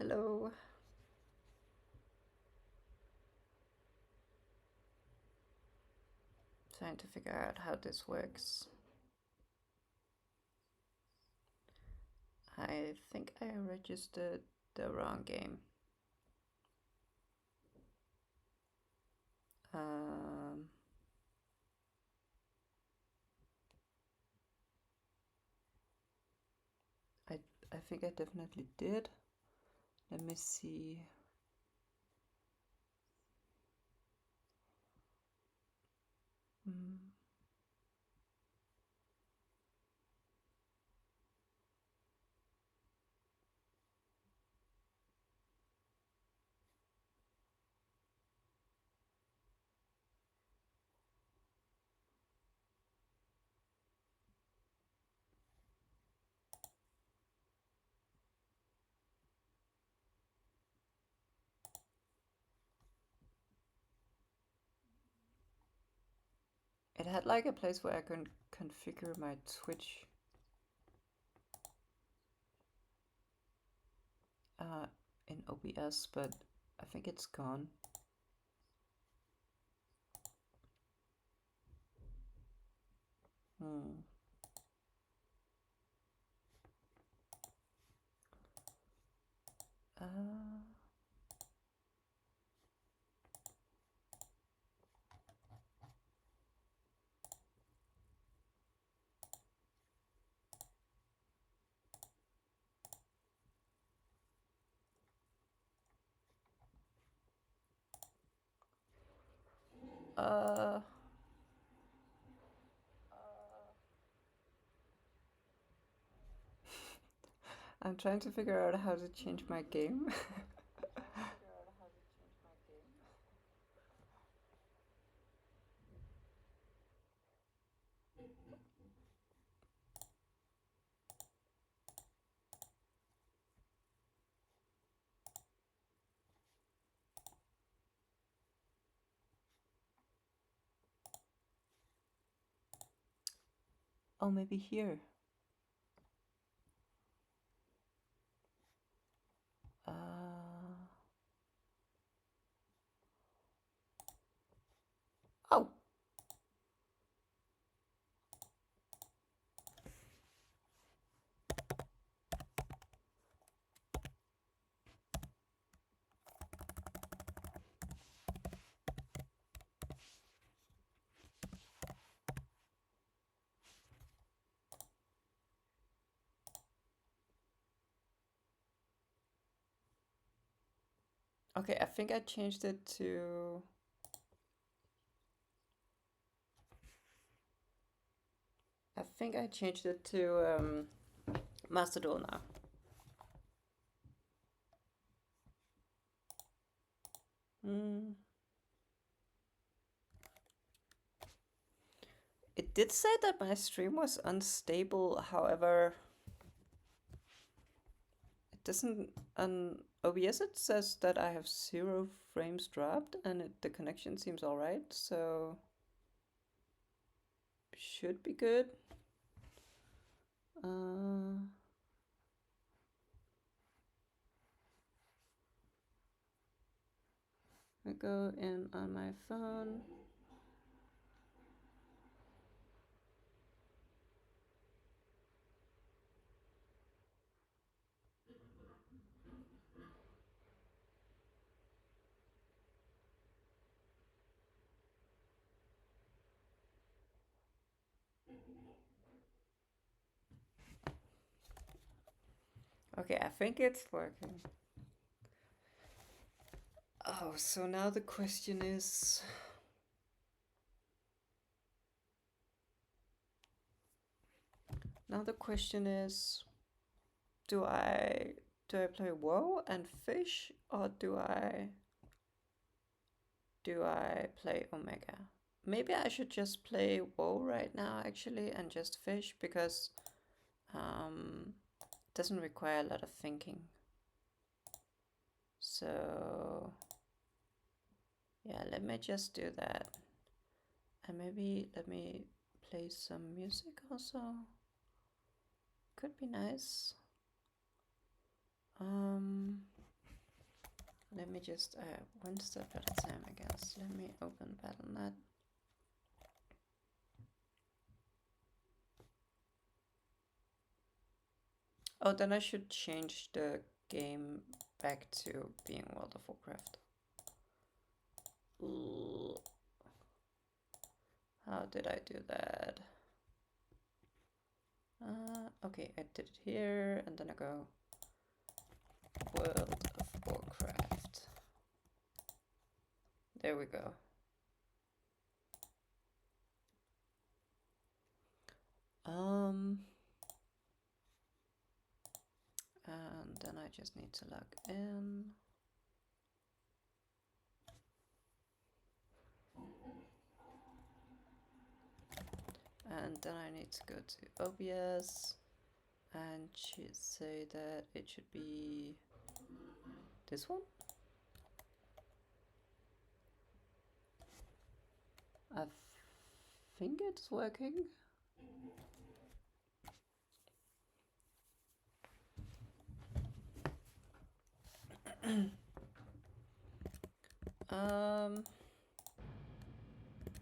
Hello. Trying to figure out how this works. I think I registered the wrong game. Um, I I think I definitely did. Let me see. Mm. It had like a place where I can configure my Twitch uh, in OBS, but I think it's gone. Hmm. Uh, uh, I'm trying to figure out how to change my game. Oh, maybe here. Uh, oh, okay. I think I changed it to. I think I changed it to Master Duel now. Mm. It did say that my stream was unstable. However, it doesn't. On OBS, it says that I have 0 frames dropped, and the connection seems alright. So should be good. I go in on my phone. Okay, I think it's working. Oh, so now the question is. Now the question is, do I play WoW and fish, or do I play Omega? Maybe I should just play WoW right now actually and just fish because it doesn't require a lot of thinking. So yeah, let me just do that. And maybe let me play some music also. Could be nice. let me just, when's the battle time, I guess. Let me open Battle.net. Oh, then I should change the game back to being World of Warcraft. Ooh. How did I do that? Okay, I did it here, and then I go World of Warcraft. There we go. And then I just need to log in. And then I need to go to OBS and say that it should be this one. I think it's working.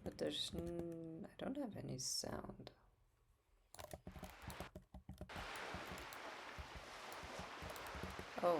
But there's I don't have any sound. Oh.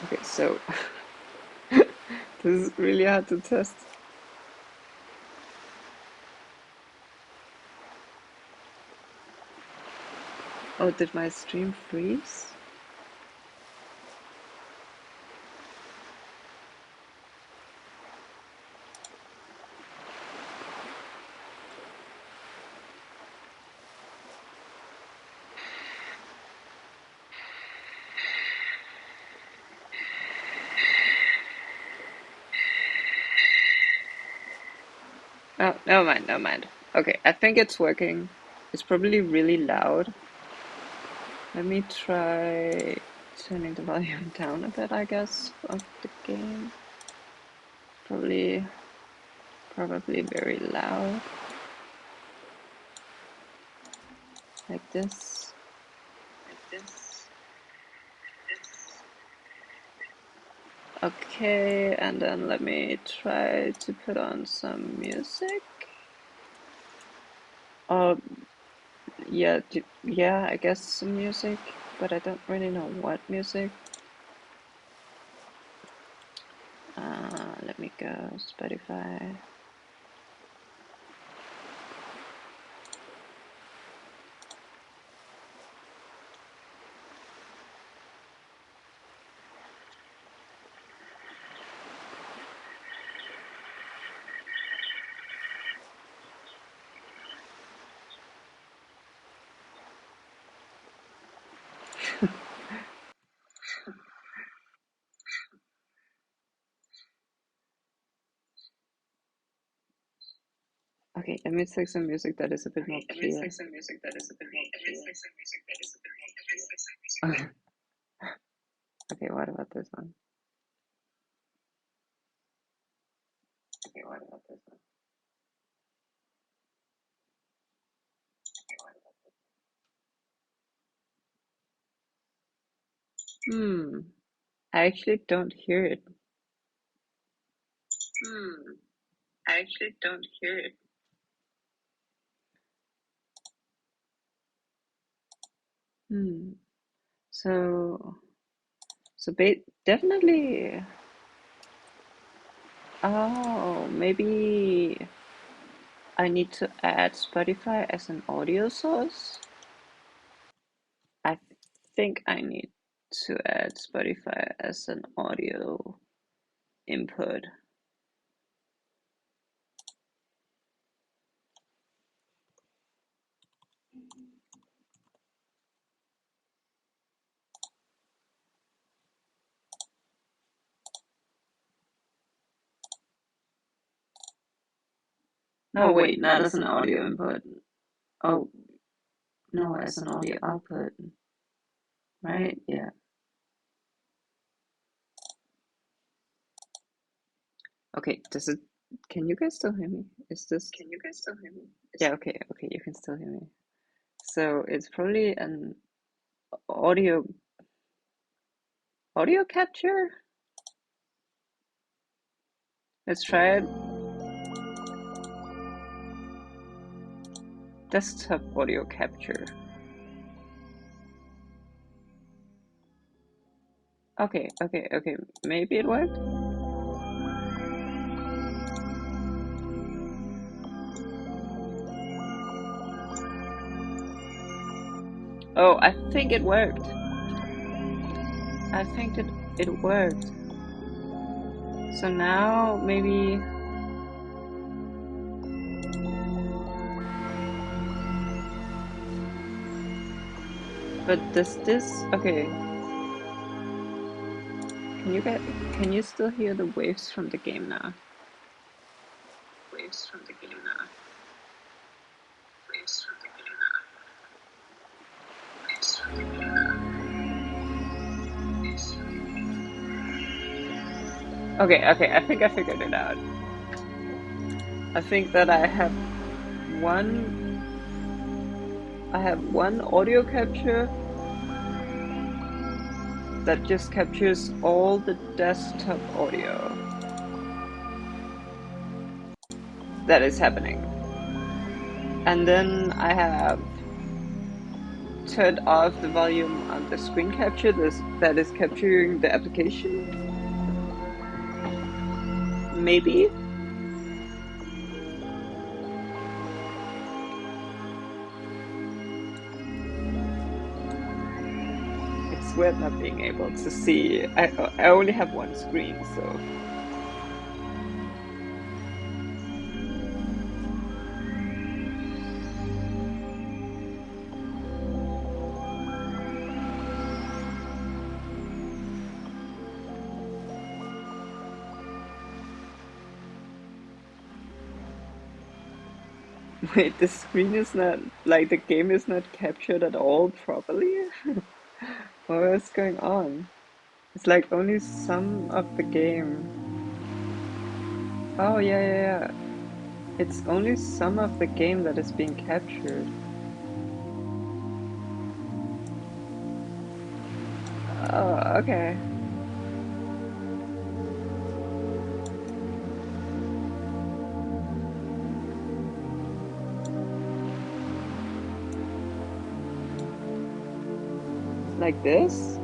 Okay, so this is really hard to test. Oh, did my stream freeze? Oh, never mind, never mind. Okay, I think it's working. It's probably really loud. Let me try turning the volume down a bit, I guess, of the game. Probably very loud. Like this. Okay, and then let me try to put on some music. Oh, yeah, I guess some music, but I don't really know what music. Let me go Spotify. Okay, let me take some music that is a bit more clear. Okay, what about this one? I actually don't hear it. So definitely. Oh, maybe I need to add Spotify as an audio source. I think I need to add Spotify as an audio input. No, wait, not as an audio input. Oh, no, as an audio output. Right? Yeah. Okay, does it, can you guys still hear me? Is this, can you guys still hear me? Yeah, okay, you can still hear me. So it's probably an audio capture? Let's try it. Desktop audio capture. Okay, maybe it worked? Oh, I think it worked. I think that it worked. So now maybe, but does this, okay. Can you still hear the waves from the game now? Waves from the game now. Waves from the game now. Waves from the game now. Waves from the game now. Okay, I think I figured it out. I think that I have one audio capture that just captures all the desktop audio that is happening. And then I have turned off the volume on the screen capture that is capturing the application. Maybe. It's weird not being able to see. I only have one screen, so. Wait, the screen is not, like, the game is not captured at all properly? What is going on? It's like only some of the game. Oh, yeah. It's only some of the game that is being captured. Oh, okay. Like this?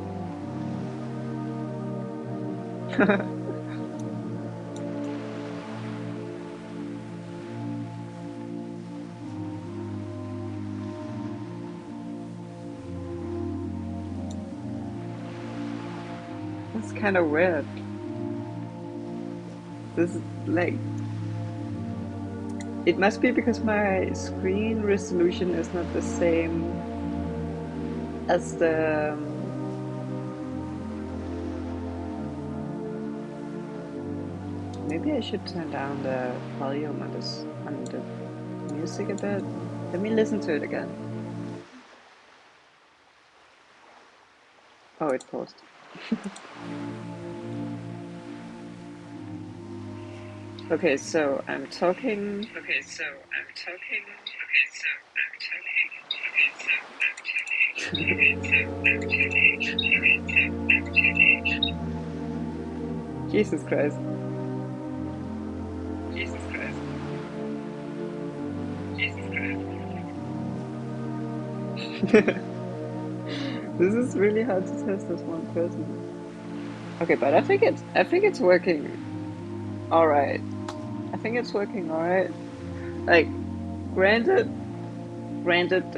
That's kind of weird. This is like, it must be because my screen resolution is not the same as the maybe I should turn down the volume on the music a bit. Let me listen to it again. Oh, it paused. Okay, so I'm talking. Jesus Christ. This is really hard to test as one person. Okay, but I think it's working. All right. I think it's working all right. Like, granted, granted,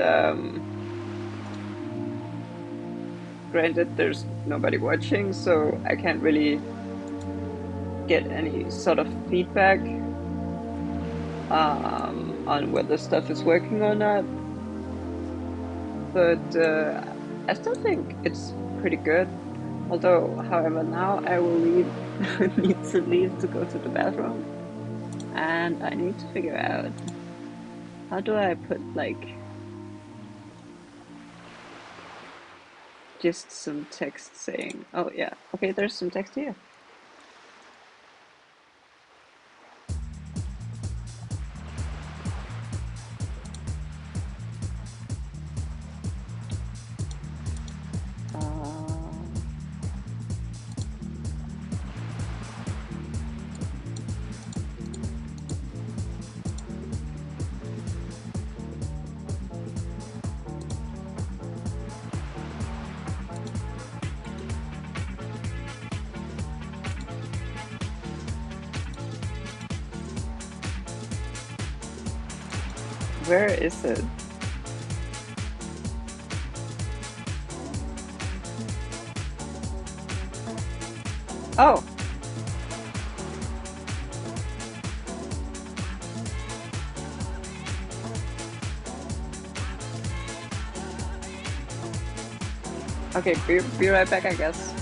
there's nobody watching, so I can't really get any sort of feedback on whether stuff is working or not. But I still think it's pretty good. Although, however, now I will leave, need to leave to go to the bathroom, and I need to figure out how do I put like just some text saying, oh yeah, okay, there's some text here. Where is it? Oh, okay, be right back, I guess.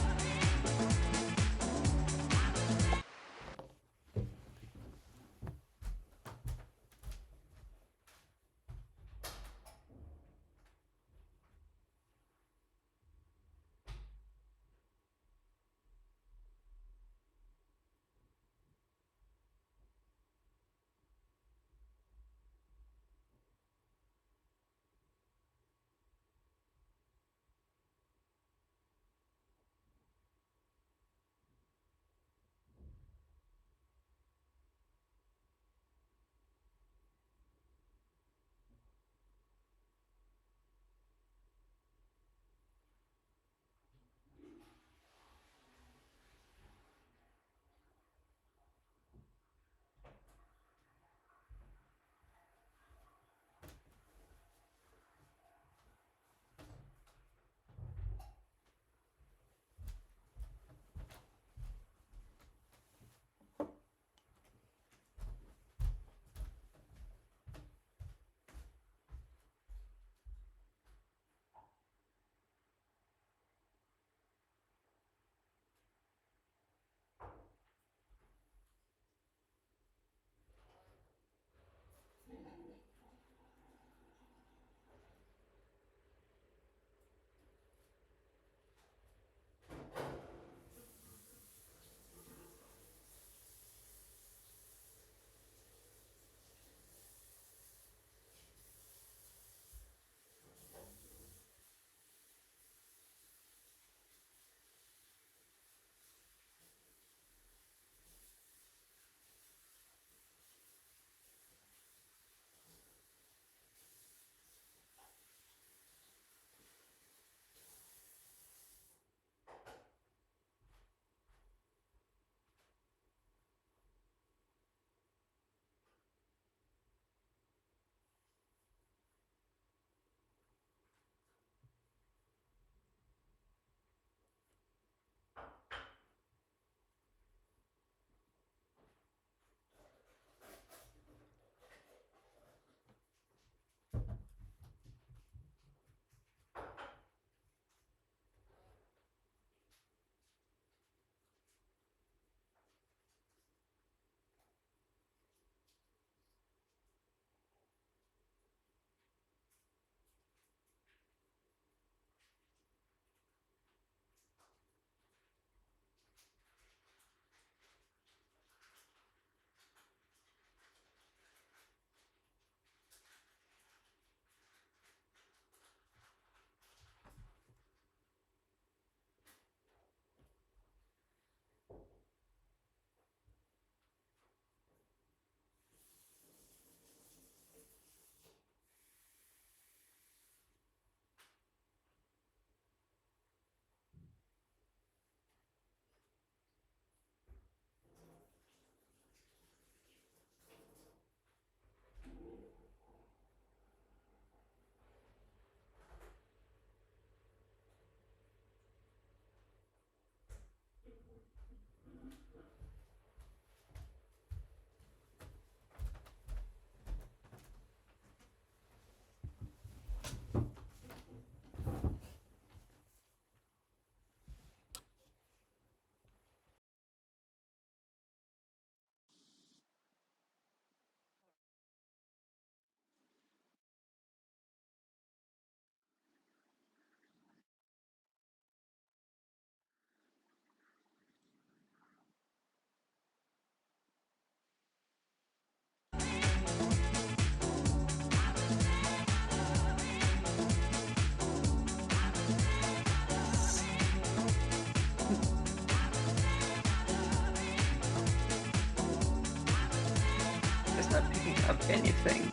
of anything.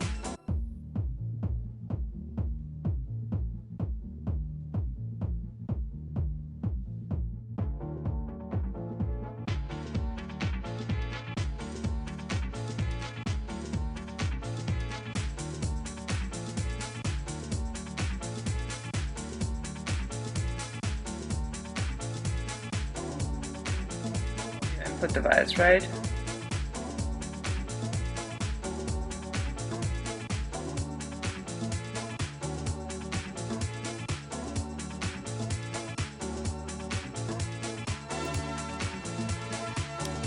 Input device, right?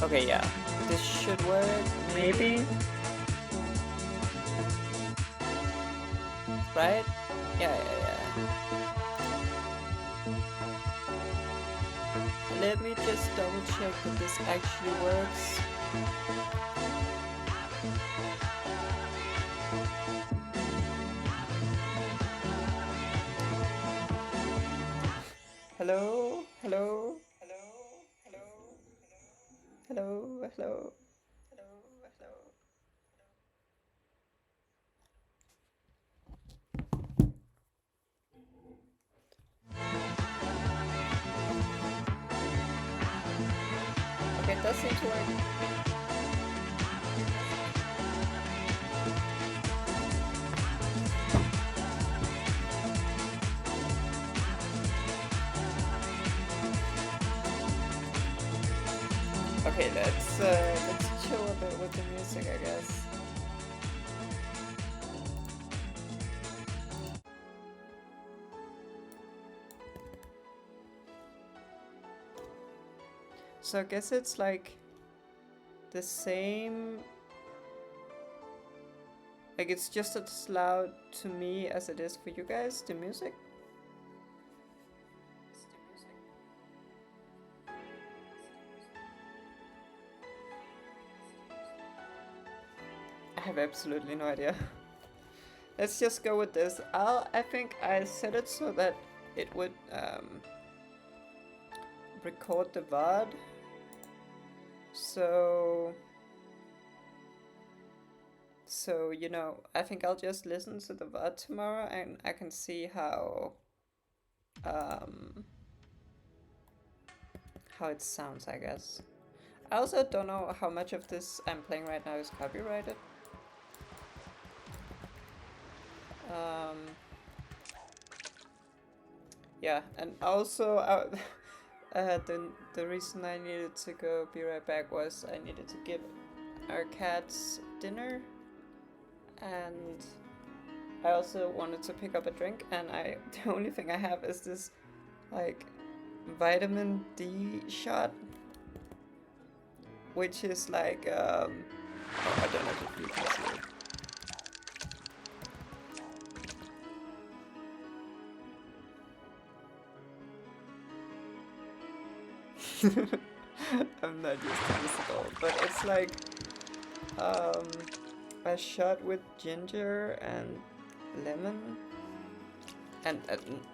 Okay, yeah. This should work, Maybe? right? Yeah. Let me just double check that this actually works. Hello? Hello? Hello? Hello? Hello? Hello? Okay, it does seem to work. Okay, let's chill a bit with the music, I guess. So I guess it's like the same. Like it's just as loud to me as it is for you guys, the music. I have absolutely no idea. Let's just go with this. I think I set it so that it would record the VOD. So you know, I think I'll just listen to the VOD tomorrow and I can see how it sounds, I guess. I also don't know how much of this I'm playing right now is copyrighted. Yeah, and also the reason I needed to go be right back was I needed to give our cats dinner, and I also wanted to pick up a drink, and the only thing I have is this like vitamin D shot, which is like oh, I don't know if you can see it. I'm not used to this at all, but it's like a shot with ginger and lemon, and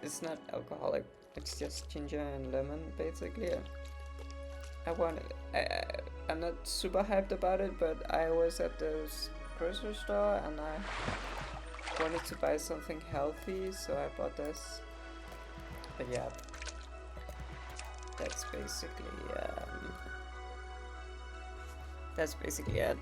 it's not alcoholic. It's just ginger and lemon, basically. I'm not super hyped about it, but I was at this grocery store and I wanted to buy something healthy, so I bought this. But yeah, that's basically it.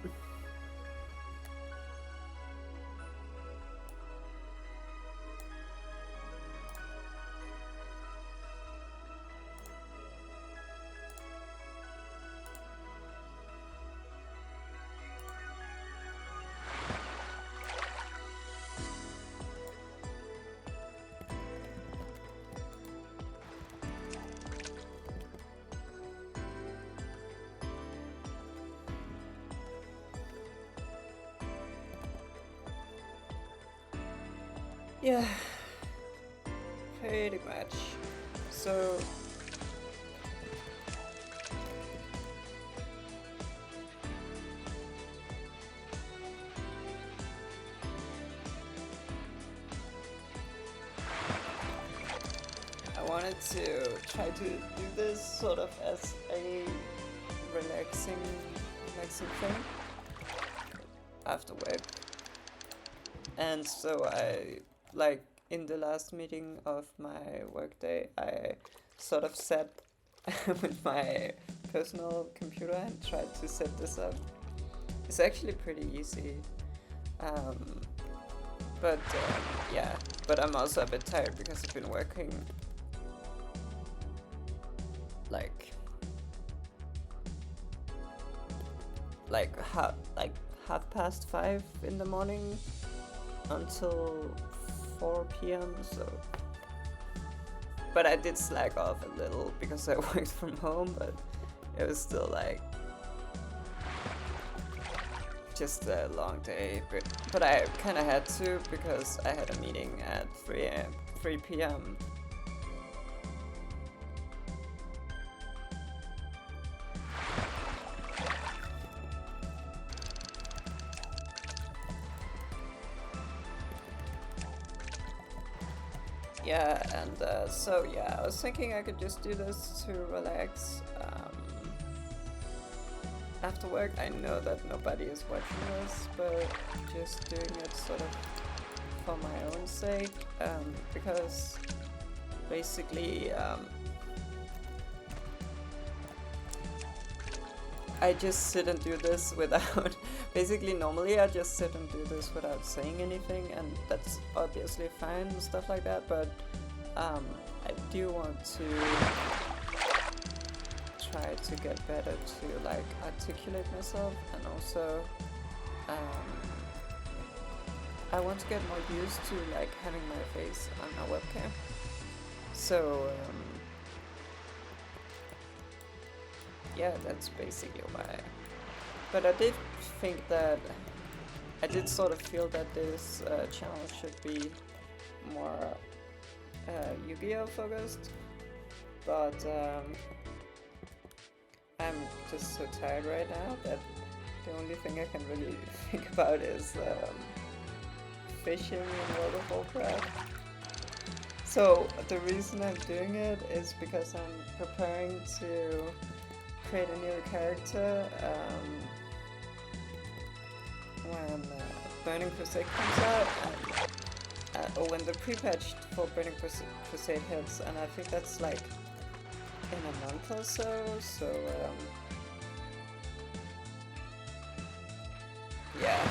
Yeah, pretty much. So I wanted to try to do this sort of as a relaxing thing after work. And so I, like, in the last meeting of my workday, I sort of sat with my personal computer and tried to set this up. It's actually pretty easy. Um, but yeah, but I'm also a bit tired because I've been working like half past 5 in the morning until 4 p.m. So, but I did slack off a little because I worked from home, but it was still like just a long day. But I kind of had to because I had a meeting at 3 p.m. Yeah, and so yeah, I was thinking I could just do this to relax after work. I know that nobody is watching this, but just doing it sort of for my own sake, because basically I just sit and do this without basically normally I just sit and do this without saying anything, and that's obviously fine and stuff like that, but I do want to try to get better to like articulate myself, and also I want to get more used to like having my face on a webcam. So yeah, that's basically why. But I did think that I did sort of feel that this channel should be more Yu-Gi-Oh focused, but I'm just so tired right now that the only thing I can really think about is fishing in World of Warcraft. So the reason I'm doing it is because I'm preparing to create a new character when Burning Crusade comes out, or when the pre-patch for Burning Crusade hits, and I think that's like in a month or so, yeah.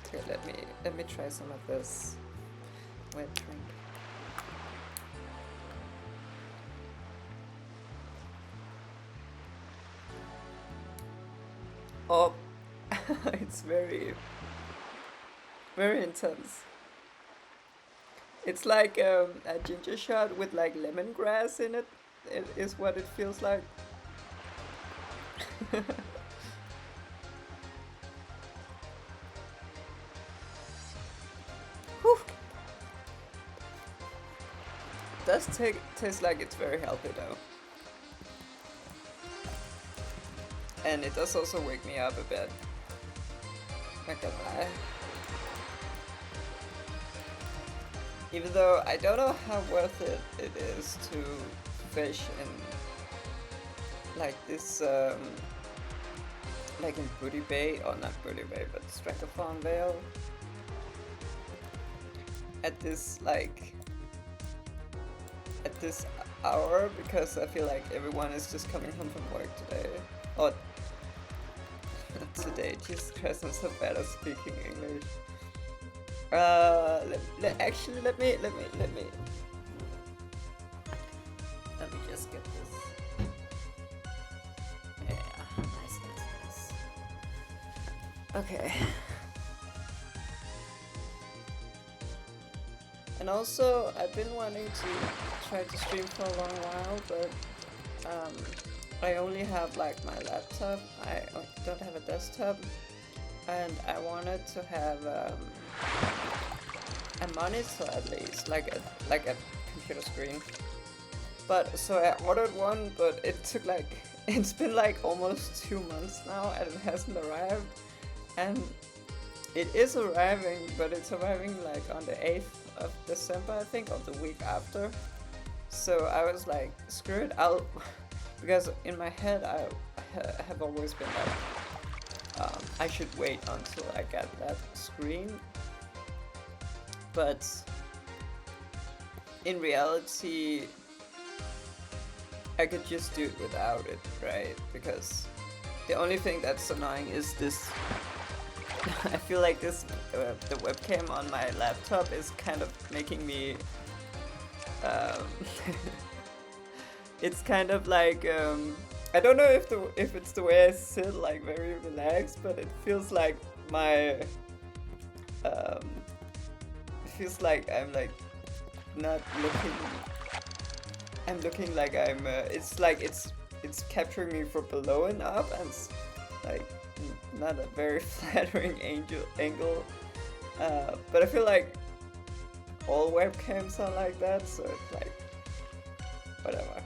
Okay, let me try some of this wet drink. Oh, it's very, very intense. It's like a ginger shot with like lemongrass in it. It is what it feels like. Whew. Does taste like it's very healthy though. And it does also wake me up a bit. Not gonna lie. Even though I don't know how worth it is to fish in like this, like in Booty Bay, or not Booty Bay, but Strathclyde Vale. At this hour, because I feel like everyone is just coming home from work today. Or not today, Jesus Christ, I'm so bad at speaking English. Actually, let me just get this. Yeah, nice. Okay. And also, I've been wanting to try to stream for a long while, but I only have like my laptop. I don't have a desktop, and I wanted to have a monitor at least, like a computer screen. But so I ordered one, but it took like it's been like almost 2 months now, and it hasn't arrived. And it is arriving, but it's arriving like on the 8th of December, I think, or the week after. So I was like, screw it, I'll because in my head I have always been like, I should wait until I get that screen, but in reality I could just do it without it, right? Because the only thing that's annoying is this. I feel like this, the webcam on my laptop is kind of making me. It's kind of like I don't know if it's the way I sit, like very relaxed, but it feels like my. It feels like I'm like not looking. I'm looking like I'm. It's like it's capturing me from below and up, and it's like not a very flattering angle. But I feel like all webcams are like that, so it's like whatever.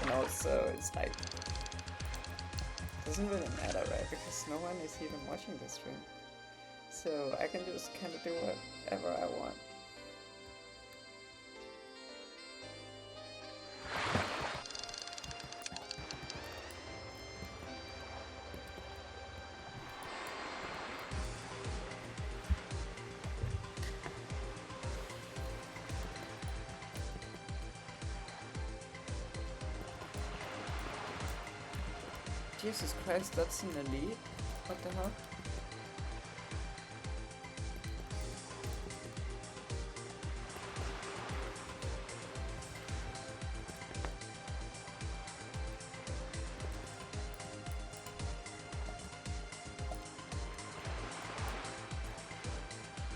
And also, it's like it doesn't really matter, right? Because no one is even watching this stream, so I can just kind of do whatever I want. Jesus Christ, that's an elite? What the hell?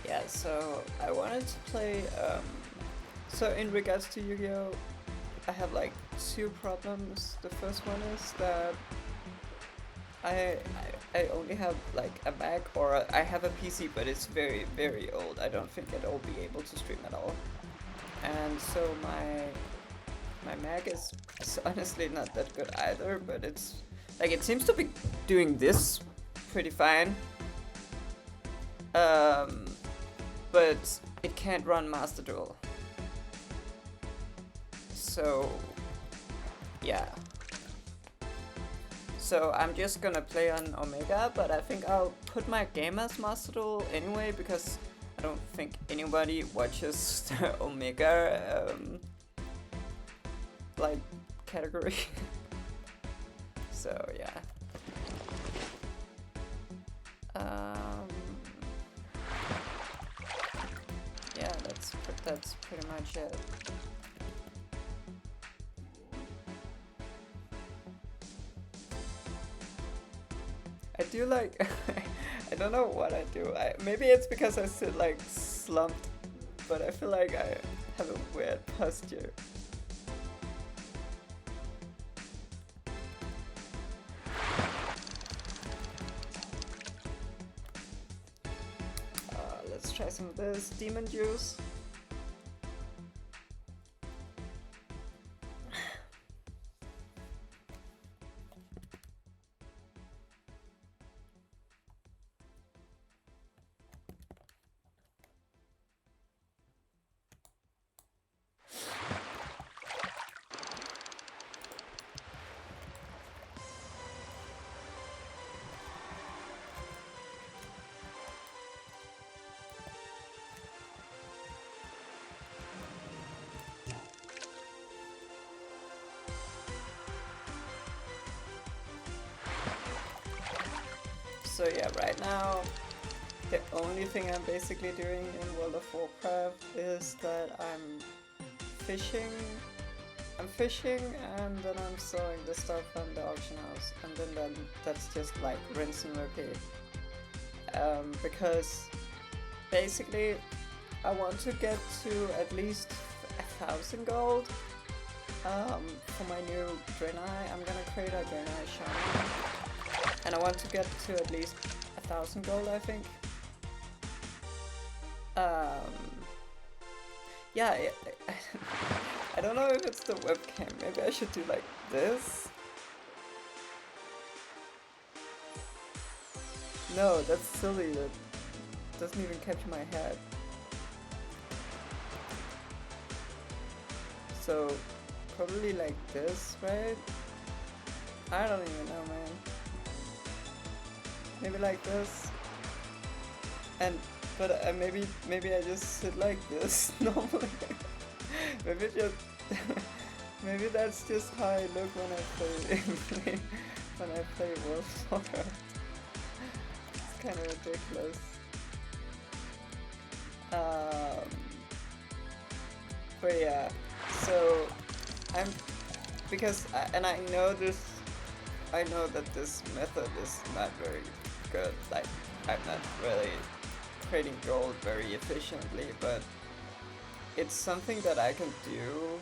Yeah, so I wanted to play, so in regards to Yu-Gi-Oh! I have like two problems. The first one is that I only have like a Mac, or I have a PC, but it's very, very old. I don't think I'll be able to stream at all. And so my Mac is honestly not that good either, but it's like it seems to be doing this pretty fine. But it can't run Master Duel. So yeah. So I'm just gonna play on Omega, but I think I'll put my game as Master Duel anyway, because I don't think anybody watches the Omega like category. So yeah. Yeah, that's pretty much it. I do like, I don't know what I do. Maybe it's because I sit like slumped, but I feel like I have a weird posture. Let's try some of this demon juice. So yeah, right now the only thing I'm basically doing in World of Warcraft is that I'm fishing and then I'm selling the stuff from the auction house, and then that's just like rinse and repeat. Because basically I want to get to at least 1,000 gold for my new Draenei. I'm gonna create a Draenei Shaman, and I want to get to at least 1,000 gold, I think. Yeah, I don't know if it's the webcam. Maybe I should do like this. No, that's silly. That doesn't even capture my head. So probably like this, right? I don't even know, man. Maybe like this. And but maybe I just sit like this normally. maybe just maybe that's just how I look when I play when I play World of Warcraft. It's kind of ridiculous. But yeah, so I'm because and I know that this method is not very good. Like I'm not really creating gold very efficiently, but it's something that I can do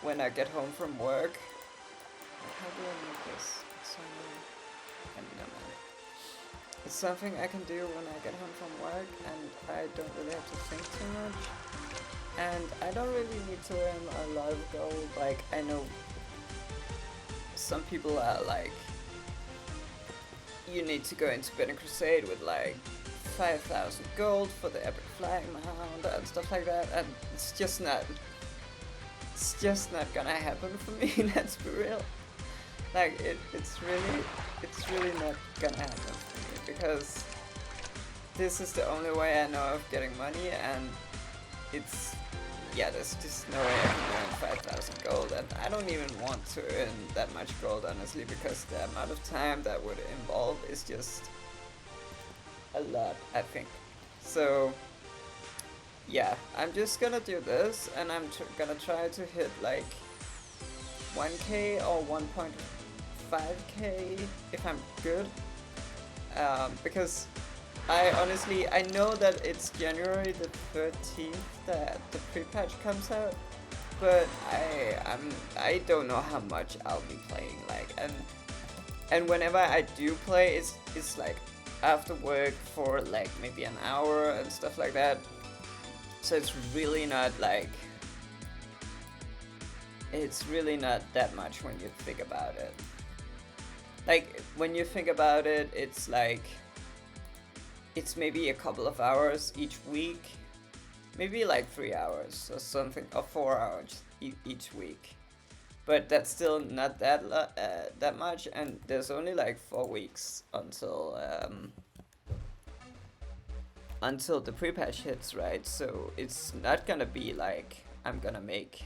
when I get home from work. How do I make this? It's so annoying. I mean, never mind. It's something I can do when I get home from work, and I don't really have to think too much. And I don't really need to earn a lot of gold. Like, I know some people are like, you need to go into Burning Crusade with like 5,000 gold for the epic flying mount and stuff like that, and it's just not gonna happen for me. Let's be real. Like it's really not gonna happen for me, because this is the only way I know of getting money, and there's just no way I can earn 5,000 gold, and I don't even want to earn that much gold, honestly, because the amount of time that would involve is just a lot, I think. So yeah, I'm just gonna do this, and I'm gonna try to hit like 1k or 1.5k if I'm good, because I know that it's January the 13th that the pre-patch comes out, but I don't know how much I'll be playing, like, and whenever I do play, it's like after work for like maybe an hour and stuff like that. So it's really not that much when you think about it. Like, when you think about it, it's like, it's maybe a couple of hours each week, maybe like 3 hours or something, or 4 hours each week. But that's still not that much, and there's only like 4 weeks until the pre-patch hits, right? So it's not gonna be like I'm gonna make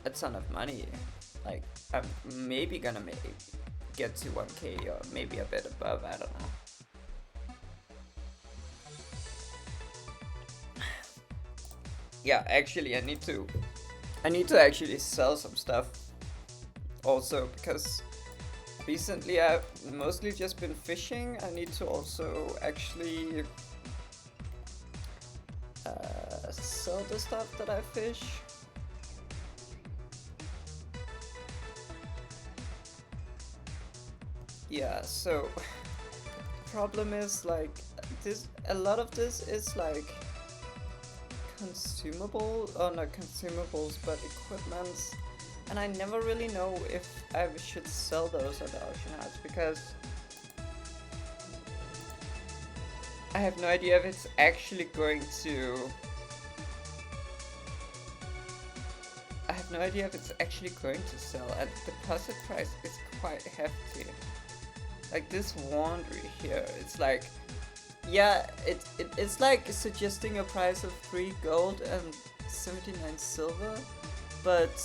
a ton of money. Like, I'm maybe gonna get to 1k or maybe a bit above, I don't know. Yeah, actually I need to actually sell some stuff also, because recently I've mostly just been fishing. I need to also actually sell the stuff that I fish. Yeah, so problem is like a lot of this is like consumable, or not consumables, but equipments, and I never really know if I should sell those at the auction house, because I have no idea if it's actually going to sell, and the deposit price is quite hefty. Like this laundry here, it's like, yeah, it's like suggesting a price of 3 gold and 79 silver, but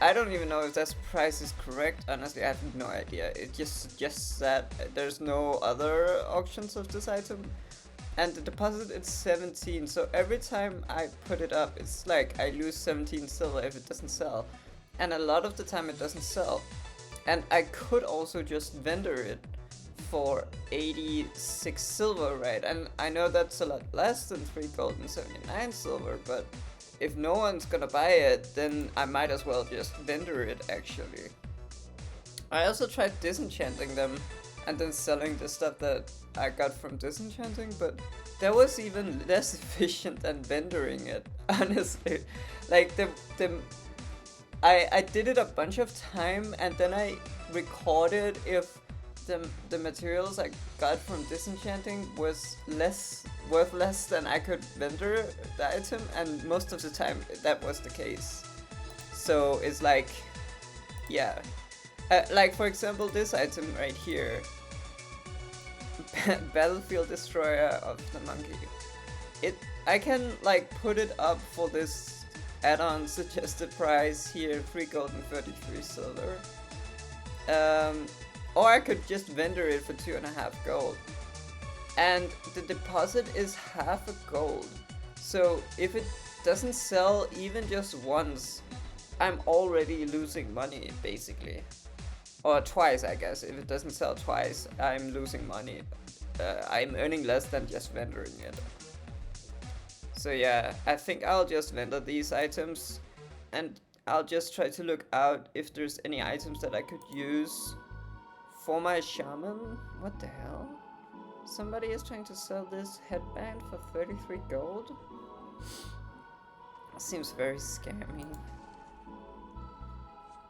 I don't even know if that price is correct. Honestly, I have no idea. It just suggests that there's no other auctions of this item, and the deposit is 17. So every time I put it up, it's like I lose 17 silver if it doesn't sell, and a lot of the time it doesn't sell. And I could also just vendor it for 86 silver, right? And I know that's a lot less than 3 gold and 79 silver, but if no one's gonna buy it, then I might as well just vendor it, actually. I also tried disenchanting them and then selling the stuff that I got from disenchanting, but that was even less efficient than vendoring it, honestly. Like, I did it a bunch of time, and then I recorded if the materials I got from disenchanting was worth less than I could vendor the item, and most of the time that was the case. So it's like, yeah, like for example this item right here, Battlefield Destroyer of the Monkey. I can like put it up for this add-on suggested price here, 3 gold and 33 silver. Or I could just vendor it for 2.5 gold. And the deposit is half a gold. So if it doesn't sell even just once, I'm already losing money, basically. Or twice, I guess. If it doesn't sell twice, I'm losing money. I'm earning less than just vendoring it. So yeah, I think I'll just vendor these items, and I'll just try to look out if there's any items that I could use for my shaman. What the hell? Somebody is trying to sell this headband for 33 gold? Seems very scammy.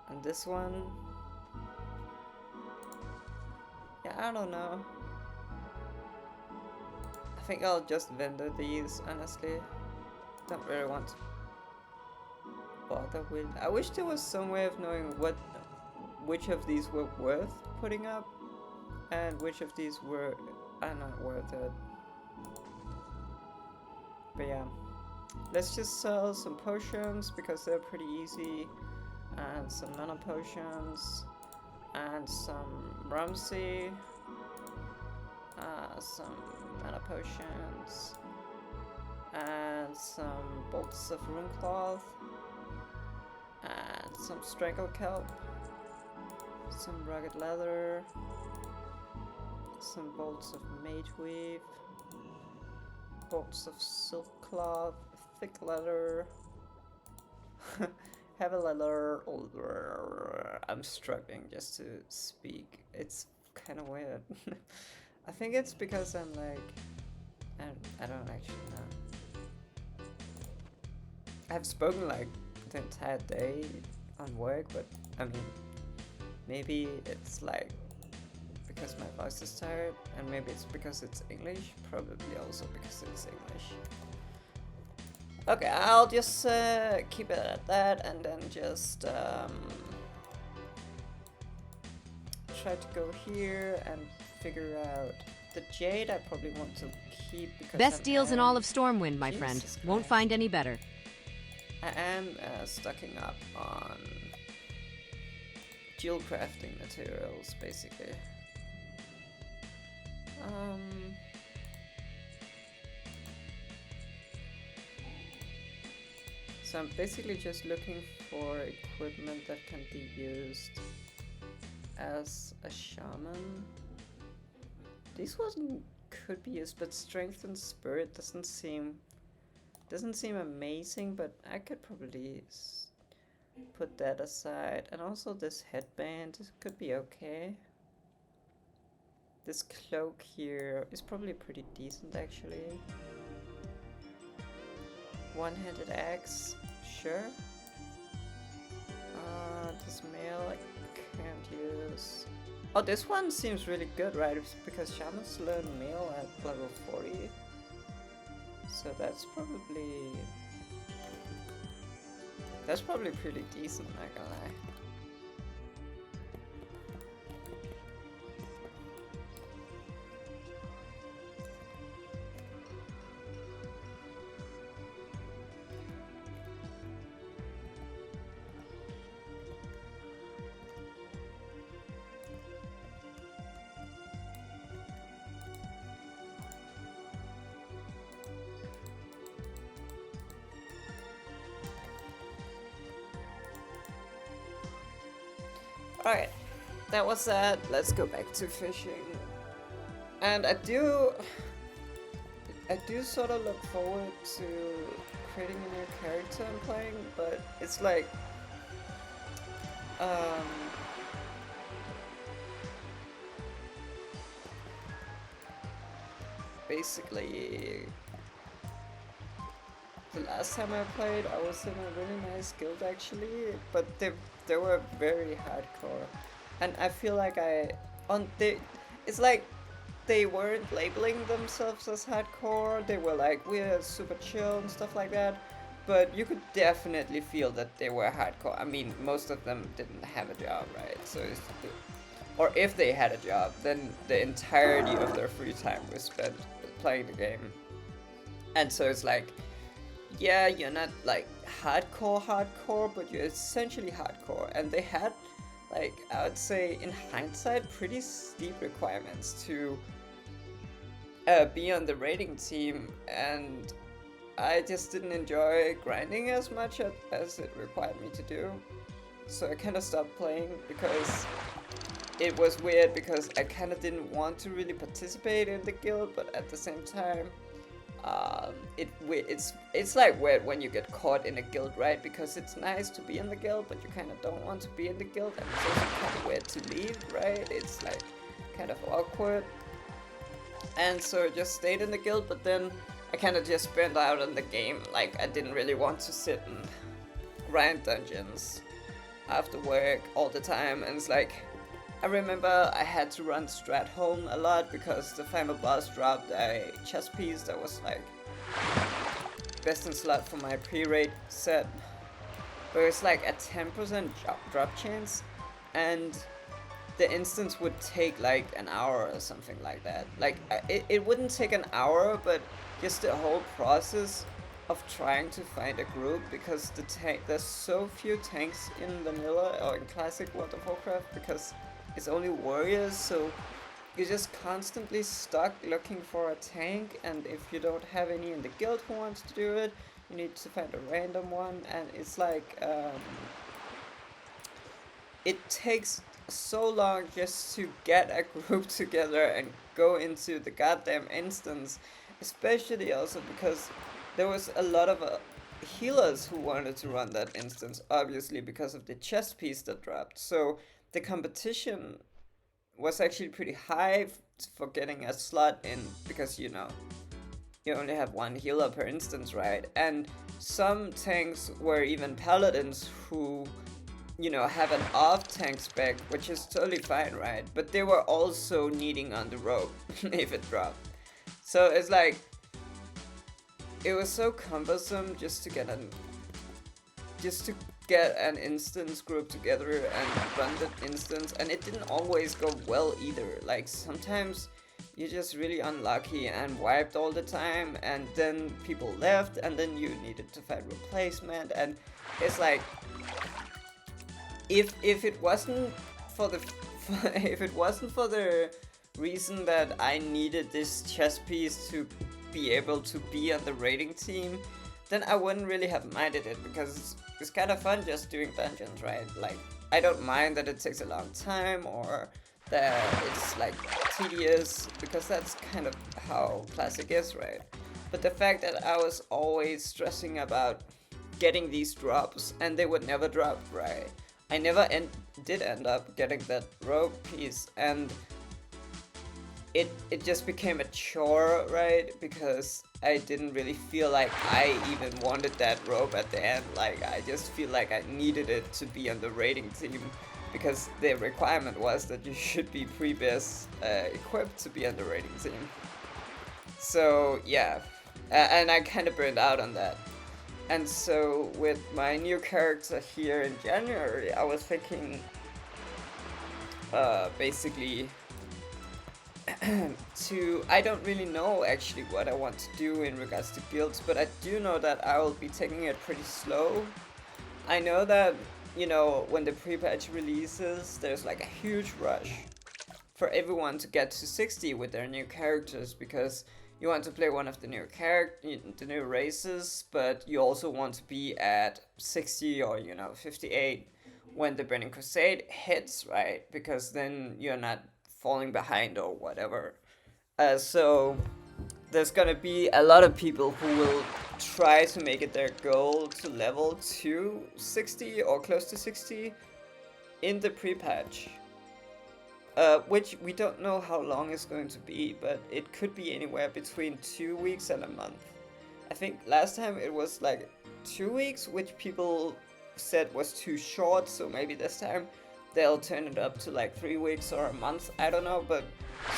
And this one? Yeah, I don't know. I think I'll just vendor these, honestly. Don't really want to bother with. I wish there was some way of knowing which of these were worth putting up and which of these are not worth it. But yeah, let's just sell some potions because they're pretty easy, and some mana potions, and some Ramsey, some mana potions, and some bolts of rune cloth, and some strangle kelp, some rugged leather, some bolts of mage weave, bolts of silk cloth, thick leather, heavy leather. I'm struggling just to speak. It's kind of weird. I think it's because I'm like, I don't actually know. I've spoken like the entire day on work, but I mean, maybe it's like because my voice is tired, and maybe it's because it's English, probably also because it's English. Okay, I'll just keep it at that, and then just try to go here and figure out the jade. I probably want to keep because best deals in all of Stormwind, my friend. Won't find any better. I am stocking up on jewel crafting materials, basically. So I'm basically just looking for equipment that can be used as a shaman. This one could be used, but strength and spirit doesn't seem amazing, but I could probably put that aside. And also this headband, this could be okay. This cloak here is probably pretty decent, actually. One-handed axe, sure. This mail I can't use. Oh, this one seems really good, right? It's because shamans learn mail at level 40. So that's probably pretty decent, not gonna lie. Alright, that was that. Let's go back to fishing. And I do sort of look forward to creating a new character I'm playing, but it's like basically the last time I played I was in a really nice guild actually, but they were very hardcore, and I feel like I on the, it's like they weren't labeling themselves as hardcore. They were like, we're super chill and stuff like that. But you could definitely feel that they were hardcore. I mean, most of them didn't have a job, right? So it's, or if they had a job, then the entirety of their free time was spent playing the game. And so it's like, yeah, you're not like hardcore, but you're essentially hardcore. And they had, like, I would say in hindsight, pretty steep requirements to be on the rating team, and I just didn't enjoy grinding as much as it required me to do. So I kind of stopped playing because it was weird, because I kind of didn't want to really participate in the guild, but at the same time, it's like weird when you get caught in a guild, right? Because it's nice to be in the guild, but you kind of don't want to be in the guild, and it's also kind of weird to leave, right? It's like kind of awkward. And so I just stayed in the guild, but then I kind of just burned out on the game. Like, I didn't really want to sit and grind dungeons after work all the time, and it's like, I remember I had to run Stratholme a lot because the final boss dropped a chess piece that was like best in slot for my pre-raid set, but it's like a 10% drop chance, and the instance would take like an hour or something like that. Like, it wouldn't take an hour, but just the whole process of trying to find a group, because there's so few tanks in vanilla or in classic World of Warcraft, because it's only warriors, so you're just constantly stuck looking for a tank, and if you don't have any in the guild who wants to do it, you need to find a random one, and it's like, it takes so long just to get a group together and go into the goddamn instance, especially also because there was a lot of healers who wanted to run that instance, obviously because of the chest piece that dropped. So the competition was actually pretty high for getting a slot in, because you only have one healer per instance, right? And some tanks were even paladins who have an off tank spec, which is totally fine, right? But they were also needing on the rope if it dropped. So it's like, it was so cumbersome just to get an instance group together and run the instance, and it didn't always go well either. Like, sometimes you're just really unlucky and wiped all the time, and then people left, and then you needed to find replacement, and it's like, if it wasn't for the if it wasn't for the reason that I needed this chess piece to be able to be on the rating team, then I wouldn't really have minded it, because it's kind of fun just doing dungeons, right? Like, I don't mind that it takes a long time, or that it's like tedious, because that's kind of how classic is, right? But the fact that I was always stressing about getting these drops, and they would never drop, right? I never did end up getting that rope piece, and it just became a chore, right? Because I didn't really feel like I even wanted that rope at the end. Like, I just feel like I needed it to be on the rating team, because the requirement was that you should be pre-biz equipped to be on the rating team. So yeah, and I kind of burned out on that. And so with my new character here in January, I was thinking basically I don't really know actually what I want to do in regards to guilds, but I do know that I will be taking it pretty slow. I know that, when the pre-patch releases, there's like a huge rush for everyone to get to 60 with their new characters, because you want to play one of the the new races, but you also want to be at 60 or 58 when the Burning Crusade hits, right? Because then you're not falling behind or whatever. So there's gonna be a lot of people who will try to make it their goal to level to 60 or close to 60 in the pre-patch. Which we don't know how long it's going to be, but it could be anywhere between 2 weeks and a month. I think last time it was like 2 weeks, which people said was too short, so maybe this time they'll turn it up to like 3 weeks or a month, I don't know, but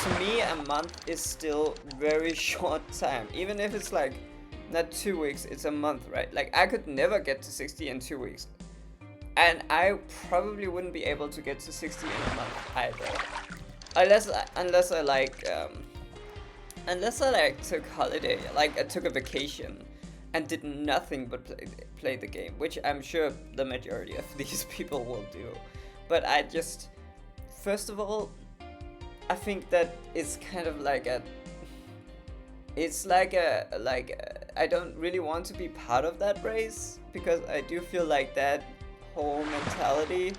to me a month is still very short time. Even if it's like not 2 weeks, it's a month, right? Like I could never get to 60 in 2 weeks. And I probably wouldn't be able to get to 60 in a month either. Unless I like took holiday, like I took a vacation and did nothing but play the game, which I'm sure the majority of these people will do. But I just, first of all, I think that it's kind of like I don't really want to be part of that race, because I do feel like that whole mentality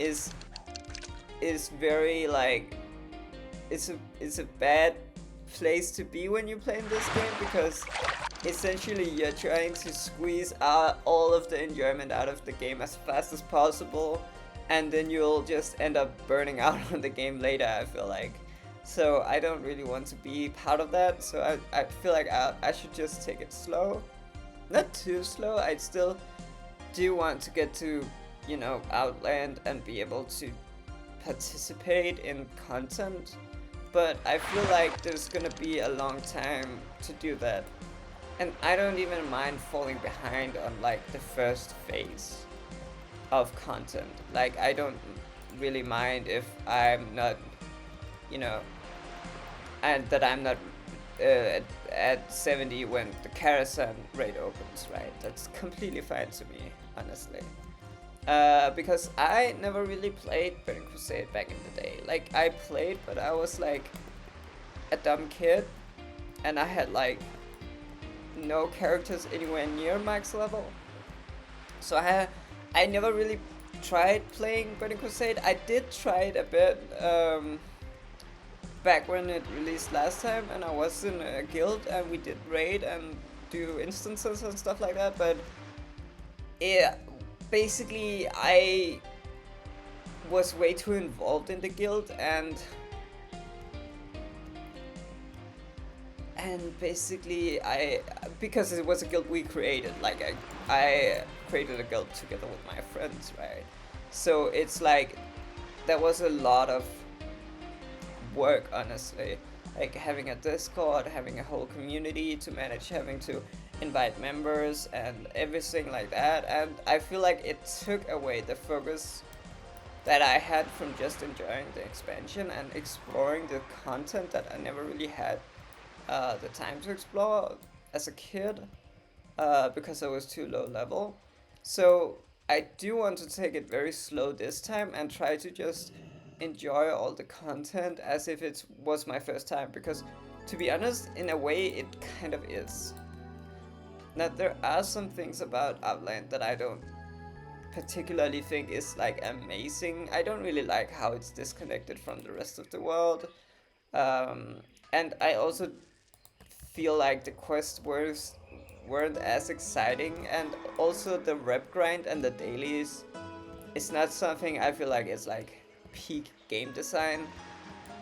is very like, it's a bad place to be when you play in this game, because essentially you're trying to squeeze out all of the enjoyment out of the game as fast as possible, and then you'll just end up burning out on the game later, I feel like. So I don't really want to be part of that, so I feel like I should just take it slow. Not too slow, I still do want to get to, you know, Outland and be able to participate in content, but I feel like there's gonna be a long time to do that. And I don't even mind falling behind on like the first phase of content. Like I don't really mind if I'm not, you know, and that I'm not at 70 when the Karazhan raid opens, right? That's completely fine to me, honestly. Because I never really played Burning Crusade back in the day. Like I played, but I was like a dumb kid, and I had like no characters anywhere near max level. So I never really tried playing Burning Crusade. I did try it a bit back when it released last time, and I was in a guild and we did raid and do instances and stuff like that, but yeah, basically I was way too involved in the guild, and basically because it was a guild we created, like I created a guild together with my friends, right? So it's like there was a lot of work, honestly, like having a Discord, having a whole community to manage, having to invite members and everything like that, and I feel like it took away the focus that I had from just enjoying the expansion and exploring the content that I never really had the time to explore as a kid, because I was too low level. So I do want to take it very slow this time and try to just enjoy all the content as if it was my first time, because to be honest, in a way it kind of is. Now there are some things about Outland that I don't particularly think is like amazing. I don't really like how it's disconnected from the rest of the world, and I also feel like the quests weren't as exciting, and also the rep grind and the dailies is not something I feel like is like peak game design.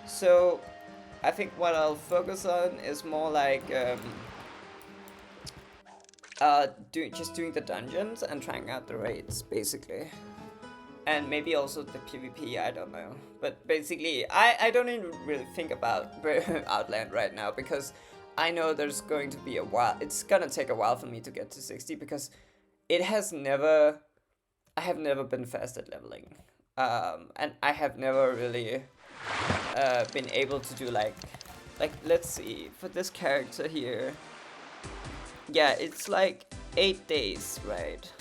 So I think what I'll focus on is more like doing the dungeons and trying out the raids, basically. And maybe also the PvP, I don't know. But basically, I don't even really think about Outland right now, because I know there's going to be a while. It's gonna take a while for me to get to 60, because I have never been fast at leveling. And I have never really been able to do like let's see, for this character here, yeah, it's like 8 days, right?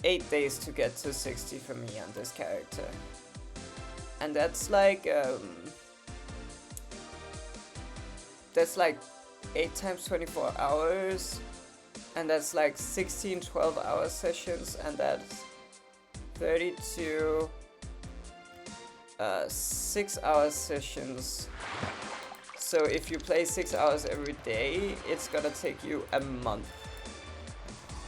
8 days to get to 60 for me on this character, and that's like 8 times 24 hours, and that's like 16 12-hour sessions, and that's 32 6-hour sessions. So if you play 6 hours every day, it's gonna take you a month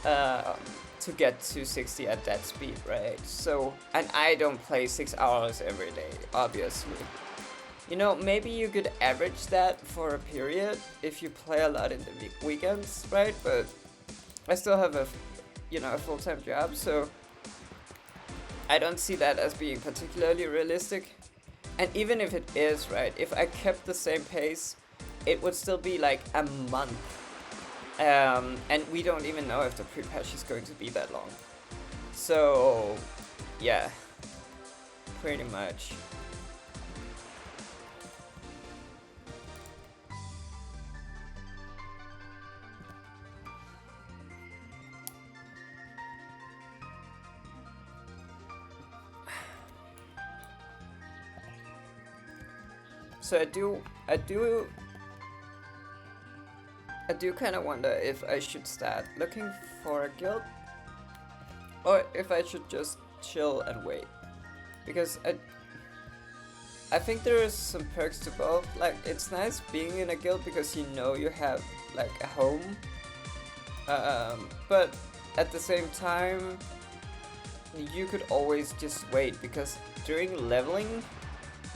to get to 60 at that speed, right? So, and I don't play 6 hours every day, obviously. You know, maybe you could average that for a period if you play a lot in the weekends, right? But I still have a full-time job, so I don't see that as being particularly realistic. And even if it is, right, if I kept the same pace, it would still be like a month. And we don't even know if the pre-patch is going to be that long. So, yeah, pretty much. So I do kind of wonder if I should start looking for a guild, or if I should just chill and wait, because I think there is some perks to both. Like, it's nice being in a guild because you know you have like a home, but at the same time you could always just wait, because during leveling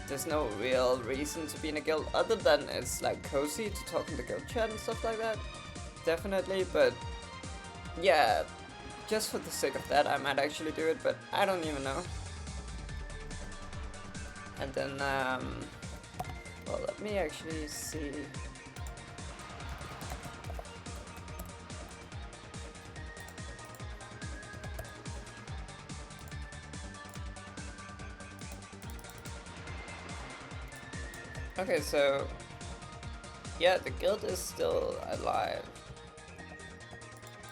there's no real reason to be in a guild other than it's like cozy to talk in the guild chat and stuff like that. Definitely, but yeah, just for the sake of that I might actually do it, but I don't even know. And then, well, let me actually see. Okay, so yeah, the guild is still alive.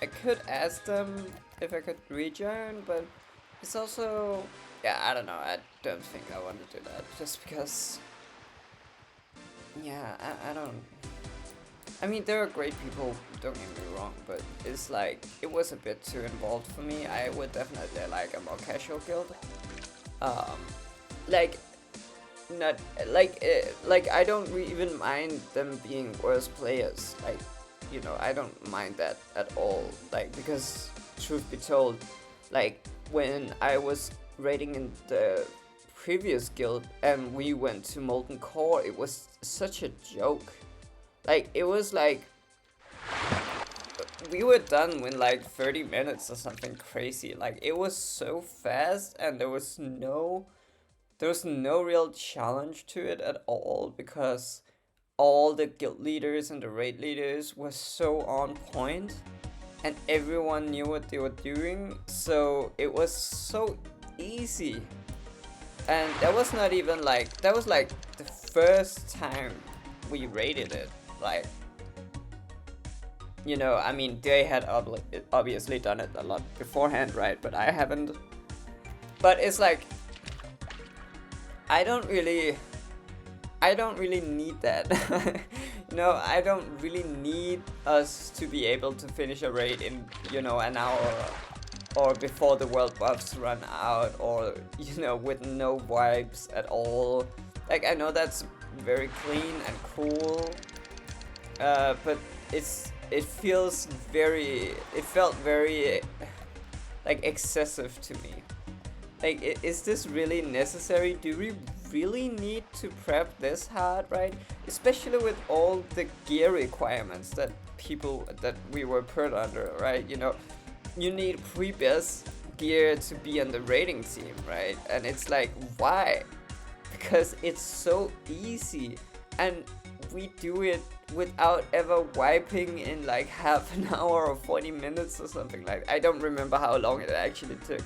I could ask them if I could rejoin, but it's also, yeah, I don't know, I don't think I want to do that, just because, yeah, I don't, I mean, there are great people, don't get me wrong, but it's like, it was a bit too involved for me. I would definitely like a more casual guild. Like, not like I don't even mind them being worse players, like, you know, I don't mind that at all, like, because truth be told, like, when I was raiding in the previous guild and we went to Molten Core, it was such a joke. Like, it was like we were done in like 30 minutes or something crazy. Like, it was so fast, and there was no real challenge to it at all, because all the guild leaders and the raid leaders were so on point, and everyone knew what they were doing, so it was so easy. And that was not even like, that was like the first time we raided it, like, you know, I mean, they had obviously done it a lot beforehand, right, but I haven't. But it's like, I don't really need that. You know, I don't really need us to be able to finish a raid in, you know, an hour, or before the world buffs run out, or, you know, with no vibes at all. Like, I know that's very clean and cool, but it felt very like excessive to me. Like, is this really necessary? Do we really need to prep this hard, right? Especially with all the gear requirements that we were put under, right? You know, you need pre-best gear to be on the raiding team, right? And it's like, why? Because it's so easy, and we do it without ever wiping in like half an hour or 40 minutes or something. Like, I don't remember how long it actually took,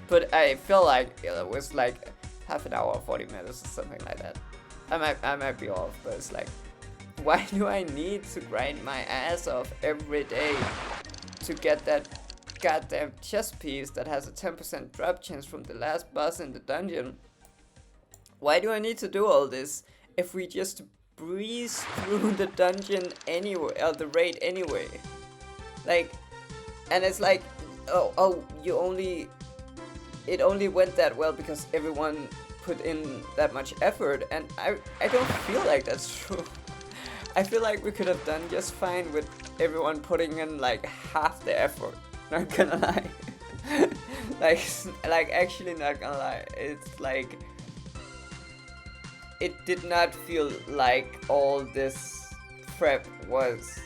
but I feel like it was like half an hour or 40 minutes or something like that. I might be off, but it's like, why do I need to grind my ass off every day to get that goddamn chest piece that has a 10% drop chance from the last boss in the dungeon? Why do I need to do all this if we just breeze through the dungeon anyway, or the raid anyway? Like, and it's like, it only went that well because everyone put in that much effort, and I don't feel like that's true. I feel like we could have done just fine with everyone putting in like half the effort, not gonna lie. like actually not gonna lie, it's like, it did not feel like all this prep was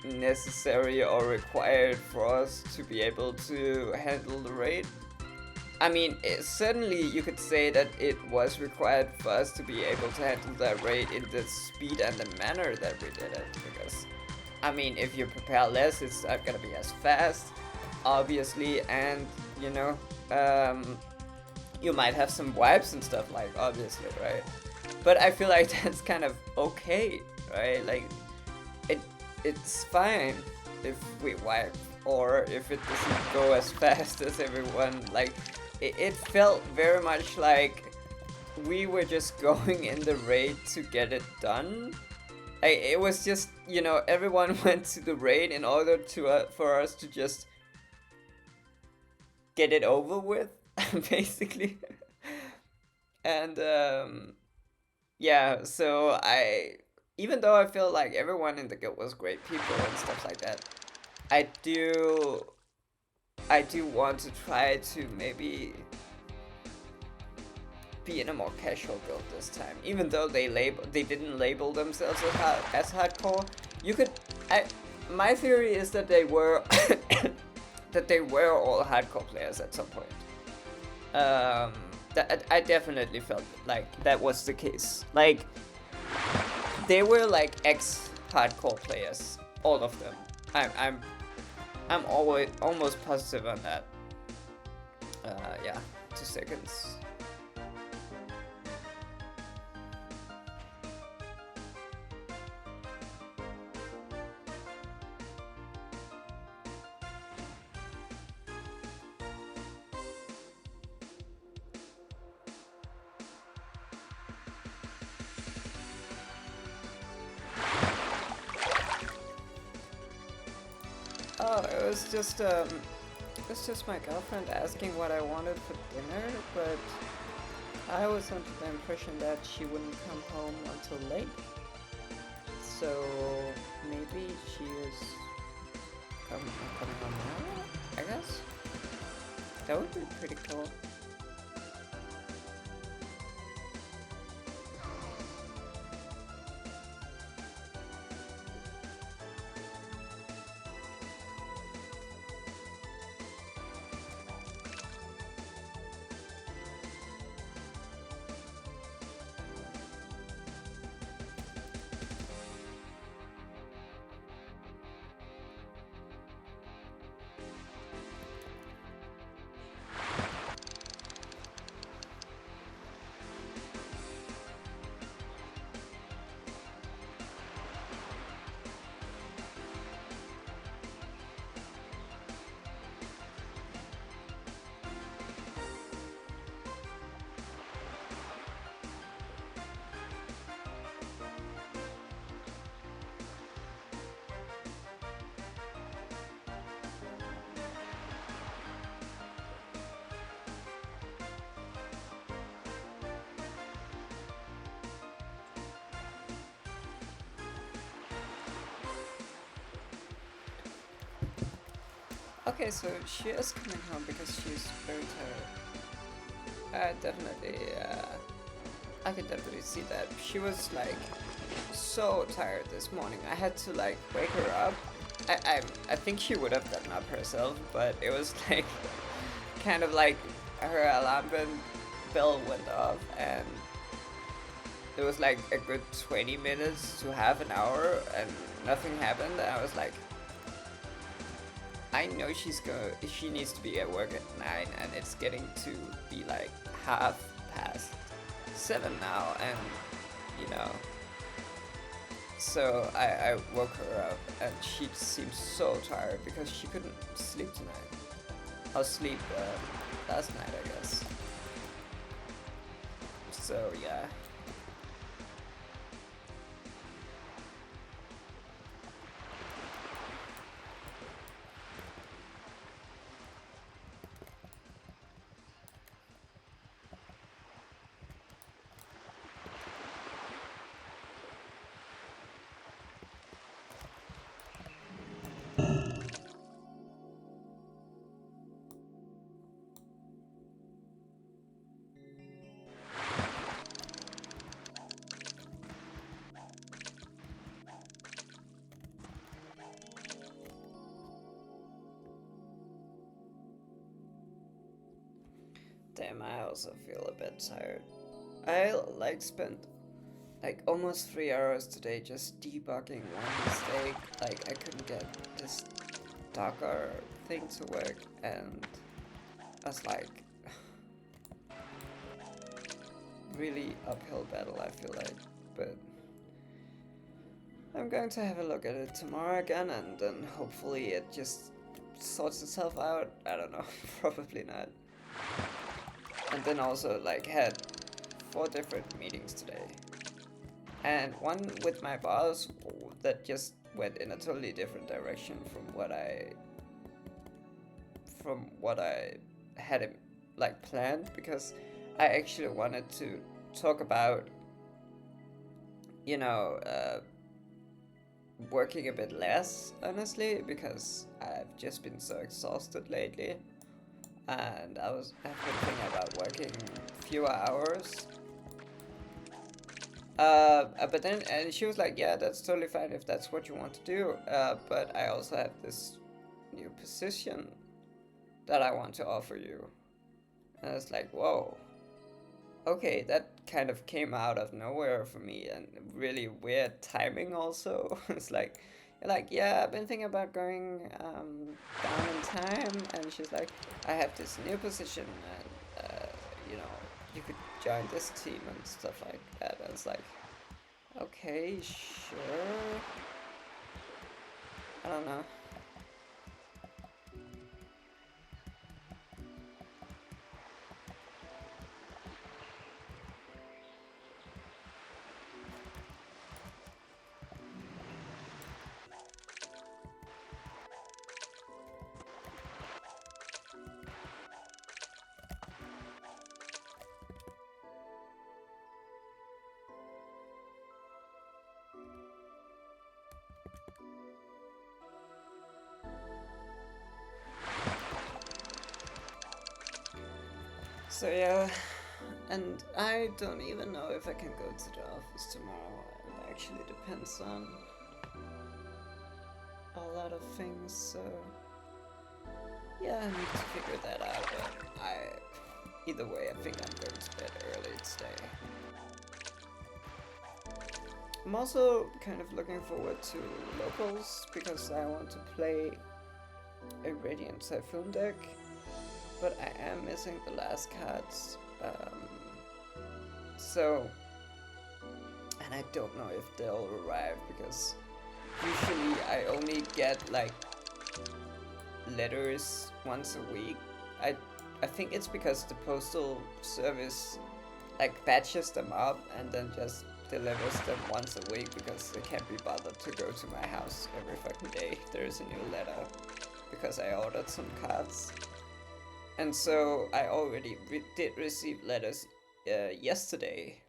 necessary or required for us to be able to handle the raid. I mean, certainly you could say that it was required for us to be able to handle that raid in the speed and the manner that we did it, because, I mean, if you prepare less, it's not gonna be as fast, obviously, and, you know, you might have some wipes and stuff, like, obviously, right? But I feel like that's kind of okay, right? Like, it's fine if we wipe, or if it doesn't go as fast as everyone, like, it felt very much like we were just going in the raid to get it done. Like, it was just, you know, everyone went to the raid in order to for us to just get it over with, basically. And yeah, so even though I feel like everyone in the guild was great people and stuff like that, I do want to try to maybe be in a more casual guild this time. Even though they didn't label themselves as hardcore. My theory is that they were that they were all hardcore players at some point. That I definitely felt like that was the case. Like, they were like ex-hardcore players, all of them. I'm always almost positive on that. Yeah, 2 seconds. Oh, it was just my girlfriend asking what I wanted for dinner, but I was under the impression that she wouldn't come home until late. So maybe she is coming home now, I guess? That would be pretty cool. Okay, so she is coming home because she's very tired. I can definitely see that. She was like so tired this morning. I had to like wake her up. I think she would have gotten up herself, but it was like kind of like her alarm bell went off, and it was like a good 20 minutes to half an hour, and nothing happened. And I was like, I know she needs to be at work at 9, and it's getting to be like 7:30 now, and you know. So I woke her up, and she seemed so tired because she couldn't sleep tonight. I'll sleep last night, I guess. So yeah. Damn, I also feel a bit tired. I like spent like almost 3 hours today just debugging one mistake. Like I couldn't get this Docker thing to work, and I was like really uphill battle, I feel like. But I'm going to have a look at it tomorrow again, and then hopefully it just sorts itself out. I don't know, probably not. And then also like had 4 different meetings today, and one with my boss that just went in a totally different direction from what I had like planned, because I actually wanted to talk about, you know, working a bit less, honestly, because I've just been so exhausted lately, and I've been thinking about working fewer hours. But then, and she was like, yeah, that's totally fine if that's what you want to do, but I also have this new position that I want to offer you. And I was like, whoa, okay, that kind of came out of nowhere for me, and really weird timing also. It's like, you're like, yeah, I've been thinking about going down in time, and she's like, I have this new position, and you know, you could join this team and stuff like that. And it's like, okay, sure. I don't know. So yeah, and I don't even know if I can go to the office tomorrow. It actually depends on a lot of things, so yeah, I need to figure that out, but either way, I think I'm going to bed early today. I'm also kind of looking forward to locals, because I want to play a Radiant Typhoon deck, but I am missing the last cards. So, and I don't know if they'll arrive, because usually I only get like letters once a week. I think it's because the postal service like batches them up and then just delivers them once a week, because they can't be bothered to go to my house every fucking day if there's a new letter, because I ordered some cards. And so I already did receive letters yesterday,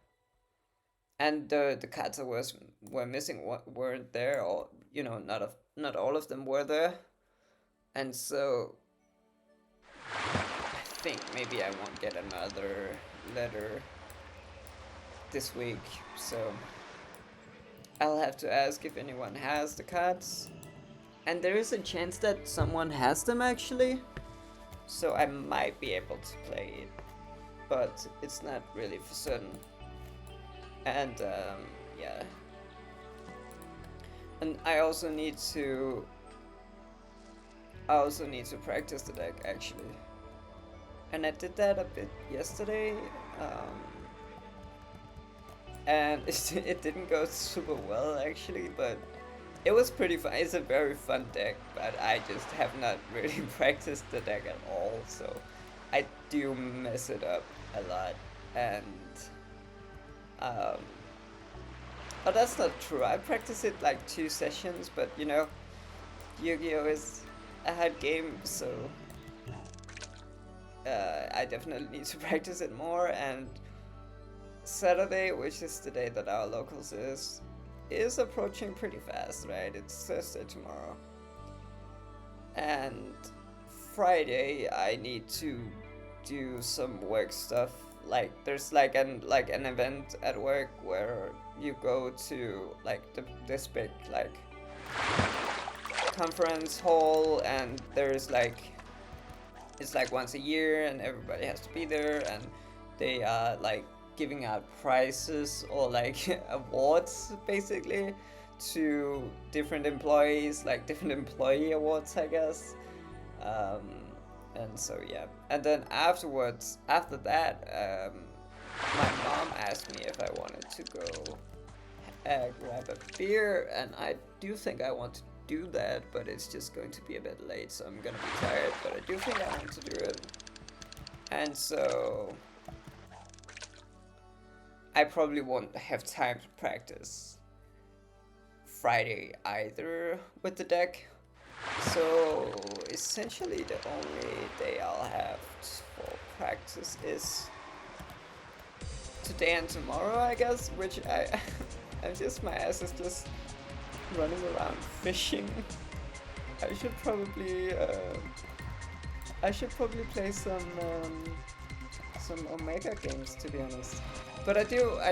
and the cards I were missing weren't there, or you know, not all of them were there, and so I think maybe I won't get another letter this week. So I'll have to ask if anyone has the cards, and there is a chance that someone has them actually. So I might be able to play it, but it's not really for certain. And yeah. And I also need to practice the deck actually. And I did that a bit yesterday. And it didn't go super well actually, but it was pretty fun. It's a very fun deck, but I just have not really practiced the deck at all, so I do mess it up a lot. And but that's not true. I practiced it like 2 sessions, but you know, Yu-Gi-Oh is a hard game, so I definitely need to practice it more. And Saturday, which is the day that our locals is approaching pretty fast, right? It's Thursday tomorrow. And Friday I need to do some work stuff. Like there's like an event at work where you go to like this big like conference hall, and there's like it's like once a year and everybody has to be there, and they are like giving out prizes or like awards basically to different employees, like different employee awards, I guess. Um, and so yeah, and then afterwards, after that, my mom asked me if I wanted to go grab a beer, and I do think I want to do that, but it's just going to be a bit late, so I'm gonna be tired, but I do think I want to do it. And so I probably won't have time to practice Friday either with the deck. So essentially the only day I'll have for practice is today and tomorrow, I guess, which my ass is just running around fishing. I should probably play some Omega games, to be honest. But I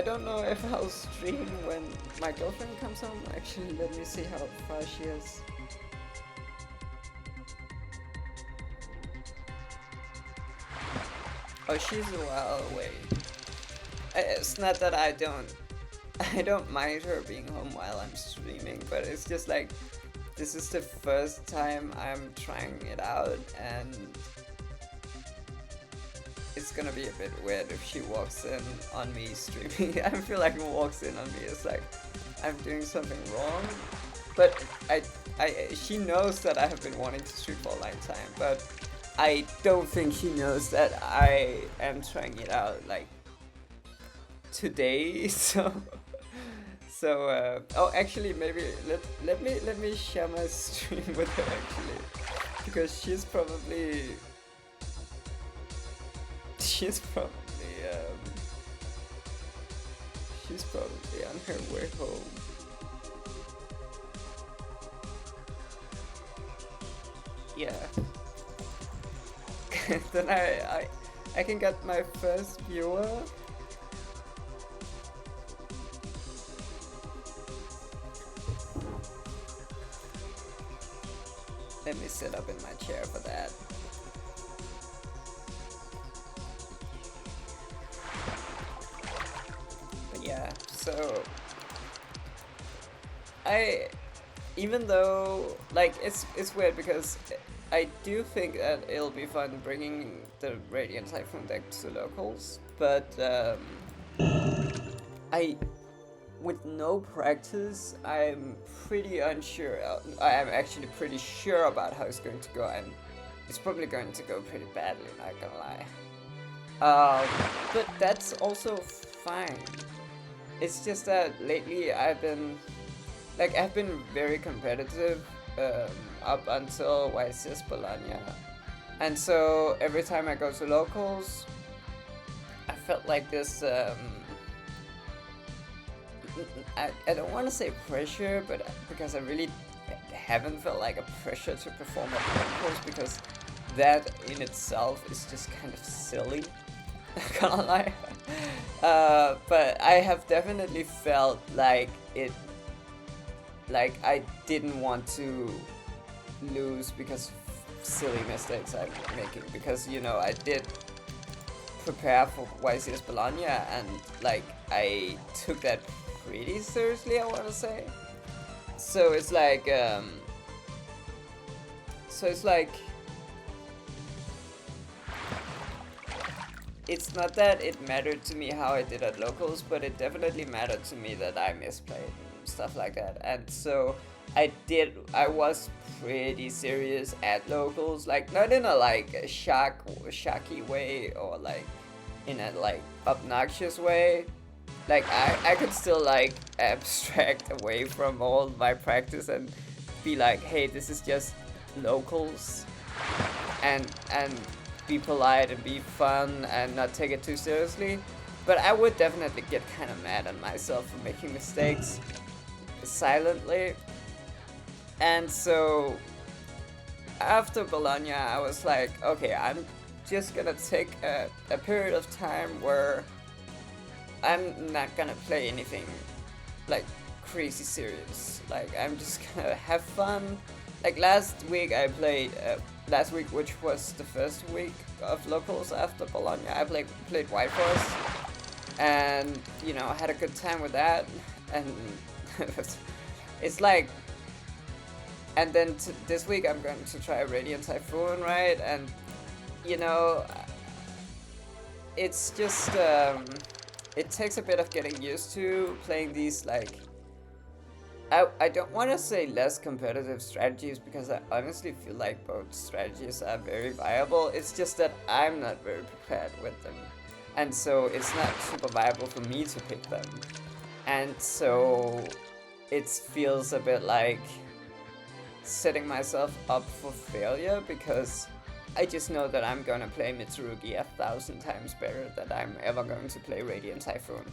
don't know if I'll stream when my girlfriend comes home. Actually, let me see how far she is. Oh, she's a while away. It's not that I don't mind her being home while I'm streaming, but it's just like, this is the first time I'm trying it out, and it's gonna be a bit weird if she walks in on me streaming. I feel like walks in on me is like I'm doing something wrong, but she knows that I have been wanting to stream for a long time, but I don't think she knows that I am trying it out like today. Oh, actually, maybe let me share my stream with her, actually, because she's probably on her way home. Yeah. Then I can get my first viewer. Let me sit up in my chair for that. But yeah, so even though like it's weird because I do think that it'll be fun bringing the Radiant Typhoon deck to locals, but with no practice, I'm pretty unsure. I am actually pretty sure about how it's going to go, and it's probably going to go pretty badly, not gonna lie. But that's also fine. It's just that lately I've been very competitive up until YCS Bologna, and so every time I go to locals, I felt like this. I don't want to say pressure, but because I really haven't felt like a pressure to perform at locals, because that in itself is just kind of silly. Not gonna lie. But I have definitely felt like I didn't want to lose because of silly mistakes I'm making, because I did prepare for YCS Bologna, and like I took that pretty seriously, I want to say. So it's like it's not that it mattered to me how I did at locals, but it definitely mattered to me that I misplayed and stuff like that. And so I was pretty serious at locals, like not in a like shocky way or like in a like obnoxious way. Like I could still like abstract away from all my practice and be like, hey, this is just locals, and be polite and be fun and not take it too seriously. But I would definitely get kind of mad at myself for making mistakes silently. And so after Bologna, I was like, okay, I'm just gonna take a period of time where I'm not gonna play anything like crazy serious. Like I'm just gonna have fun, like last week I played last week, which was the first week of locals after Bologna. I played White Forest, and you know I had a good time with that, and it's like, and then this week I'm going to try Radiant Typhoon, right? And you know, it's just it takes a bit of getting used to playing these like. I don't want to say less competitive strategies because I honestly feel like both strategies are very viable. It's just that I'm not very prepared with them, and so it's not super viable for me to pick them, and so it feels a bit like setting myself up for failure because I just know that I'm gonna play Mitsurugi 1,000 times better than I'm ever going to play Radiant Typhoon.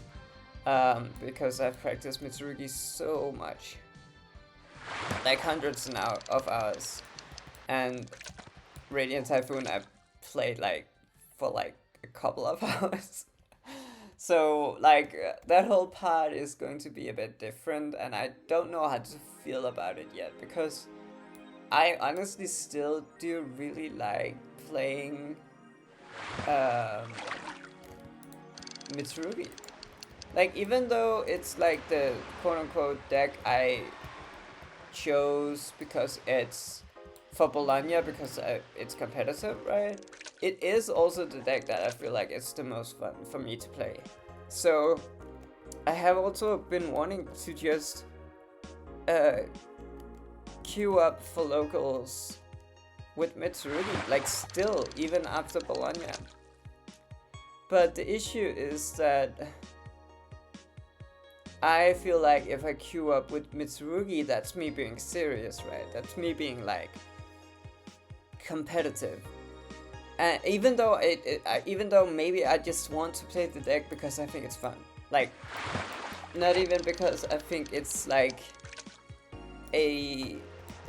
Because I've practiced Mitsurugi so much, like hundreds now of hours, and Radiant Typhoon I played like for like a couple of hours. So like that whole part is going to be a bit different, and I don't know how to feel about it yet because I honestly still do really like playing Mitsurugi. Like, even though it's like the quote-unquote deck I chose because it's for Bologna because it's competitive, right? It is also the deck that I feel like it's the most fun for me to play. So I have also been wanting to just queue up for locals with Mitsurugi, like still, even after Bologna. But the issue is that I feel like if I queue up with Mitsurugi, that's me being serious, right? That's me being like competitive. And even though even though maybe I just want to play the deck because I think it's fun, like not even because I think it's like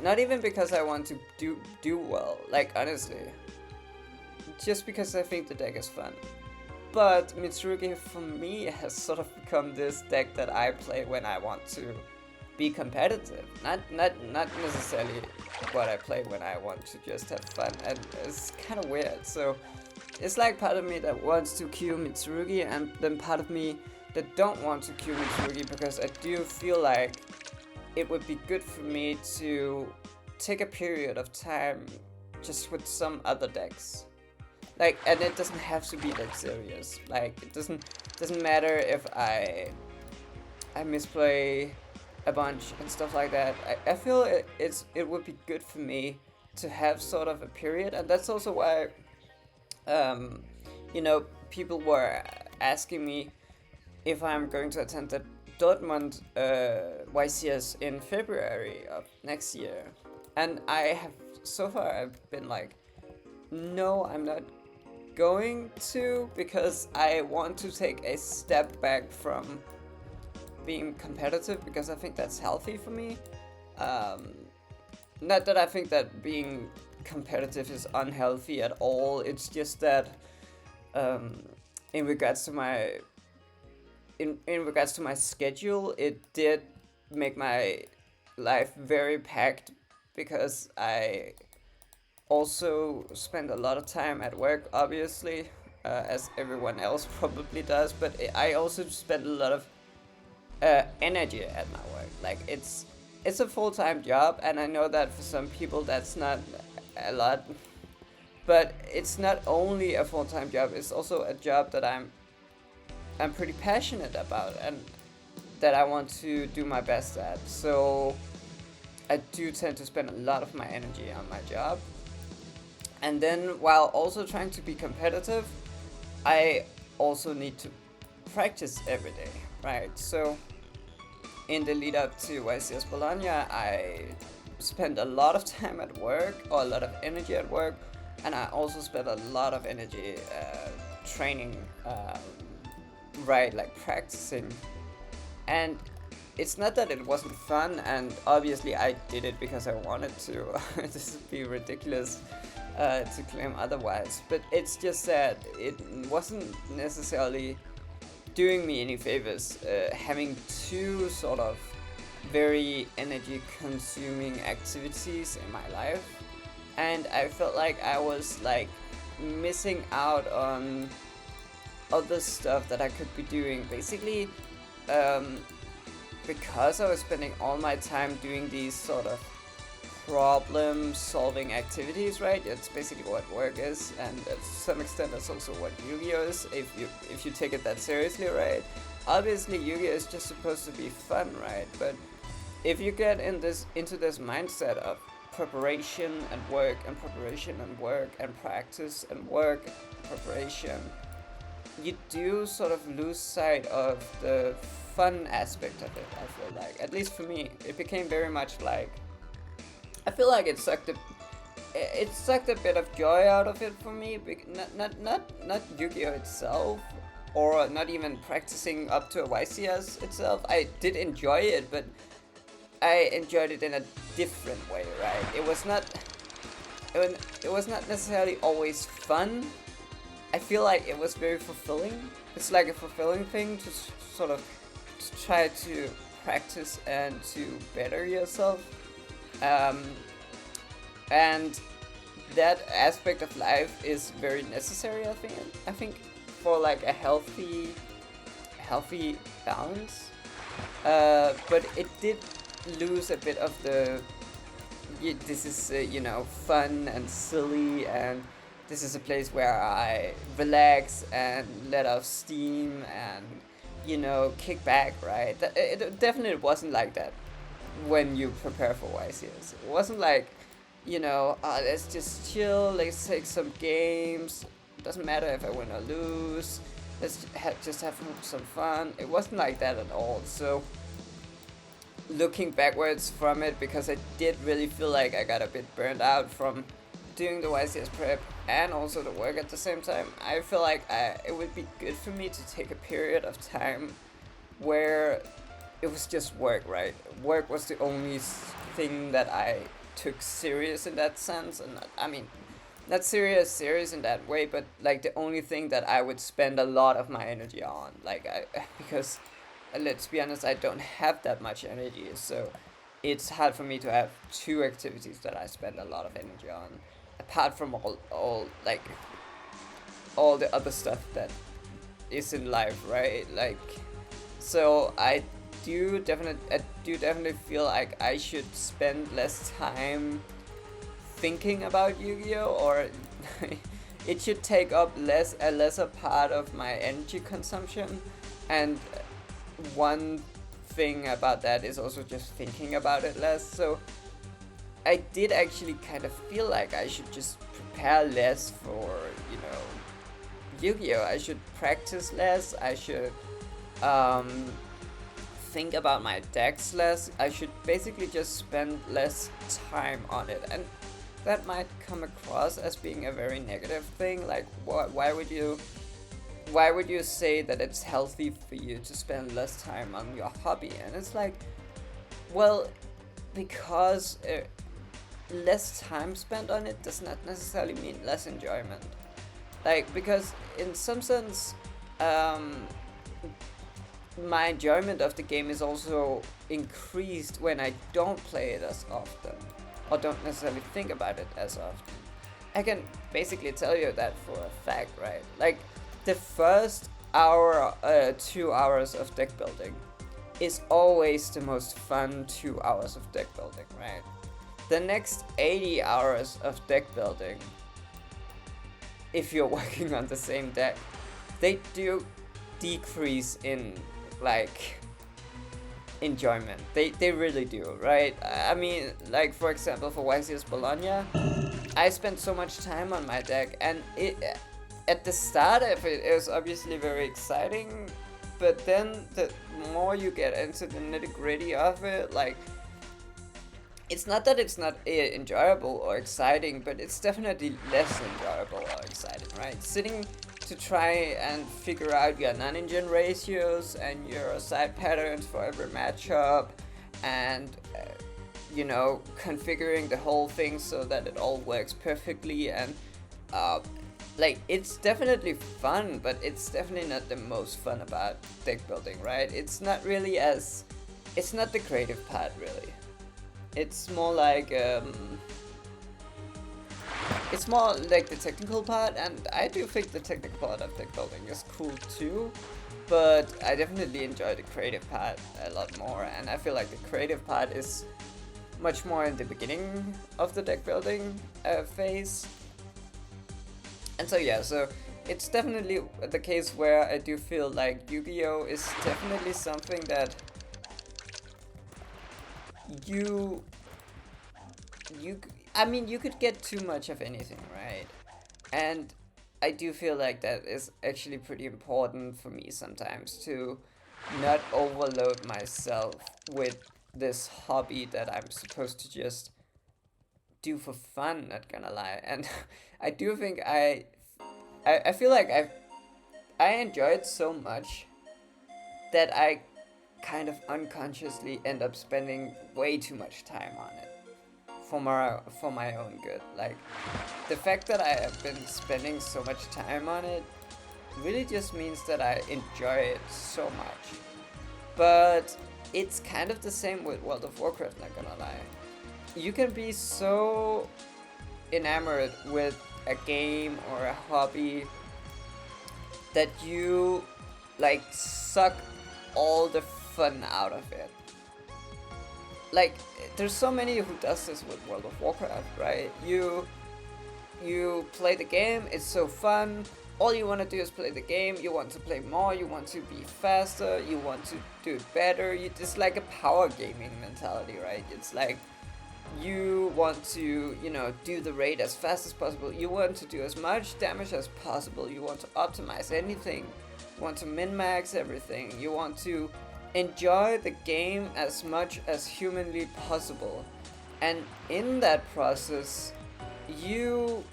not even because I want to do well. Like honestly, just because I think the deck is fun. But Mitsurugi for me has sort of become this deck that I play when I want to be competitive. Not necessarily what I play when I want to just have fun, and it's kind of weird. So it's like part of me that wants to queue Mitsurugi, and then part of me that don't want to queue Mitsurugi because I do feel like it would be good for me to take a period of time just with some other decks. Like, and it doesn't have to be that serious. Like, it doesn't matter if I misplay a bunch and stuff like that. I feel it would be good for me to have sort of a period, and that's also why you know, people were asking me if I'm going to attend the Dortmund YCS in February of next year, and I have so far I've been like, no, I'm not going to, because I want to take a step back from being competitive because I think that's healthy for me. Not that I think that being competitive is unhealthy at all. It's just that in regards to my schedule, it did make my life very packed because I also spend a lot of time at work, obviously, as everyone else probably does, but I also spend a lot of energy at my work. Like, it's a full-time job, and I know that for some people that's not a lot, but it's not only a full-time job, it's also a job that I'm pretty passionate about and that I want to do my best at. So I do tend to spend a lot of my energy on my job. And then while also trying to be competitive, I also need to practice every day, right? So in the lead up to YCS Bologna, I spent a lot of time at work, or a lot of energy at work, and I also spent a lot of energy training, right, like practicing. And it's not that it wasn't fun, and obviously I did it because I wanted to. This would be ridiculous to claim otherwise, but it's just that it wasn't necessarily doing me any favors having to sort of very energy consuming activities in my life, and I felt like I was like missing out on other stuff that I could be doing. Basically, um, because I was spending all my time doing these sort of problem solving activities, right? That's basically what work is, and to some extent that's also what Yu-Gi-Oh is, if you take it that seriously, right? Obviously Yu-Gi-Oh is just supposed to be fun, right? But if you get into this mindset of preparation and work and preparation and work and practice and work and preparation, you do sort of lose sight of the fun aspect of it. I feel like, at least for me, it became very much like, I feel like it sucked a bit of joy out of it for me. Not Yu-Gi-Oh itself, or not even practicing up to a YCS itself. I did enjoy it, but I enjoyed it in a different way, right? It was not necessarily always fun. I feel like it was very fulfilling. It's like a fulfilling thing to sort of try to practice and to better yourself. And that aspect of life is very necessary, I think for like a healthy balance. But it did lose a bit of the, this is fun and silly, and this is a place where I relax and let off steam and kick back, right? It definitely wasn't like that when you prepare for YCS. It wasn't like, let's just chill, let's take some games, doesn't matter if I win or lose, let's just have some fun. It wasn't like that at all. So looking backwards from it, because I did really feel like I got a bit burned out from doing the YCS prep and also the work at the same time, I feel like it would be good for me to take a period of time where it was just work, right? Work was the only thing that I took serious in that sense, and not serious in that way, but like the only thing that I would spend a lot of my energy on, because let's be honest, I don't have that much energy, so it's hard for me to have two activities that I spend a lot of energy on, apart from all the other stuff that is in life, right? So I do definitely feel like I should spend less time thinking about Yu-Gi-Oh, or it should take up a lesser part of my energy consumption. And one thing about that is also just thinking about it less. So I did actually kind of feel like I should just prepare less for Yu-Gi-Oh. I should practice less. I should think about my decks less. I should basically just spend less time on it, and that might come across as being a very negative thing. Like, why would you say that it's healthy for you to spend less time on your hobby? And it's like, well, because less time spent on it does not necessarily mean less enjoyment. Because in some sense, my enjoyment of the game is also increased when I don't play it as often, or don't necessarily think about it as often. I can basically tell you that for a fact, right? Like, the first 2 hours of deck building is always the most fun 2 hours of deck building, right? The next 80 hours of deck building, if you're working on the same deck, they do decrease in enjoyment. They really do, right? I mean, like, for example, for YCS Bologna, I spent so much time on my deck, and at the start of it was obviously very exciting, but then the more you get into the nitty-gritty of it, it's not that it's not enjoyable or exciting, but it's definitely less enjoyable or exciting, right? Sitting to try and figure out your non-engine ratios and your side patterns for every matchup, and configuring the whole thing so that it all works perfectly, and it's definitely fun, but it's definitely not the most fun about deck building, right? It's not really as it's not the creative part really. It's more like it's more like the technical part, and I do think the technical part of deck building is cool too, but I definitely enjoy the creative part a lot more, and I feel like the creative part is much more in the beginning of the deck building phase. And so yeah, so it's definitely the case where I do feel like Yu-Gi-Oh! Is definitely something that you I mean, you could get too much of anything, right? And I do feel like that is actually pretty important for me sometimes to not overload myself with this hobby that I'm supposed to just do for fun, not gonna lie. And I do think I feel like I enjoy it so much that I kind of unconsciously end up spending way too much time on it for my own good. Like the fact that I have been spending so much time on it really just means that I enjoy it so much. But it's kind of the same with World of Warcraft, not gonna lie. You can be so enamored with a game or a hobby that you like suck all the fun out of it. Like there's so many who does this with World of Warcraft, right? You play the game, it's so fun. All you want to do is play the game. You want to play more, you want to be faster, you want to do it better. It's like a power gaming mentality, right? It's like you want to, do the raid as fast as possible. You want to do as much damage as possible. You want to optimize anything. You want to min-max everything. You want to enjoy the game as much as humanly possible. And in that process, you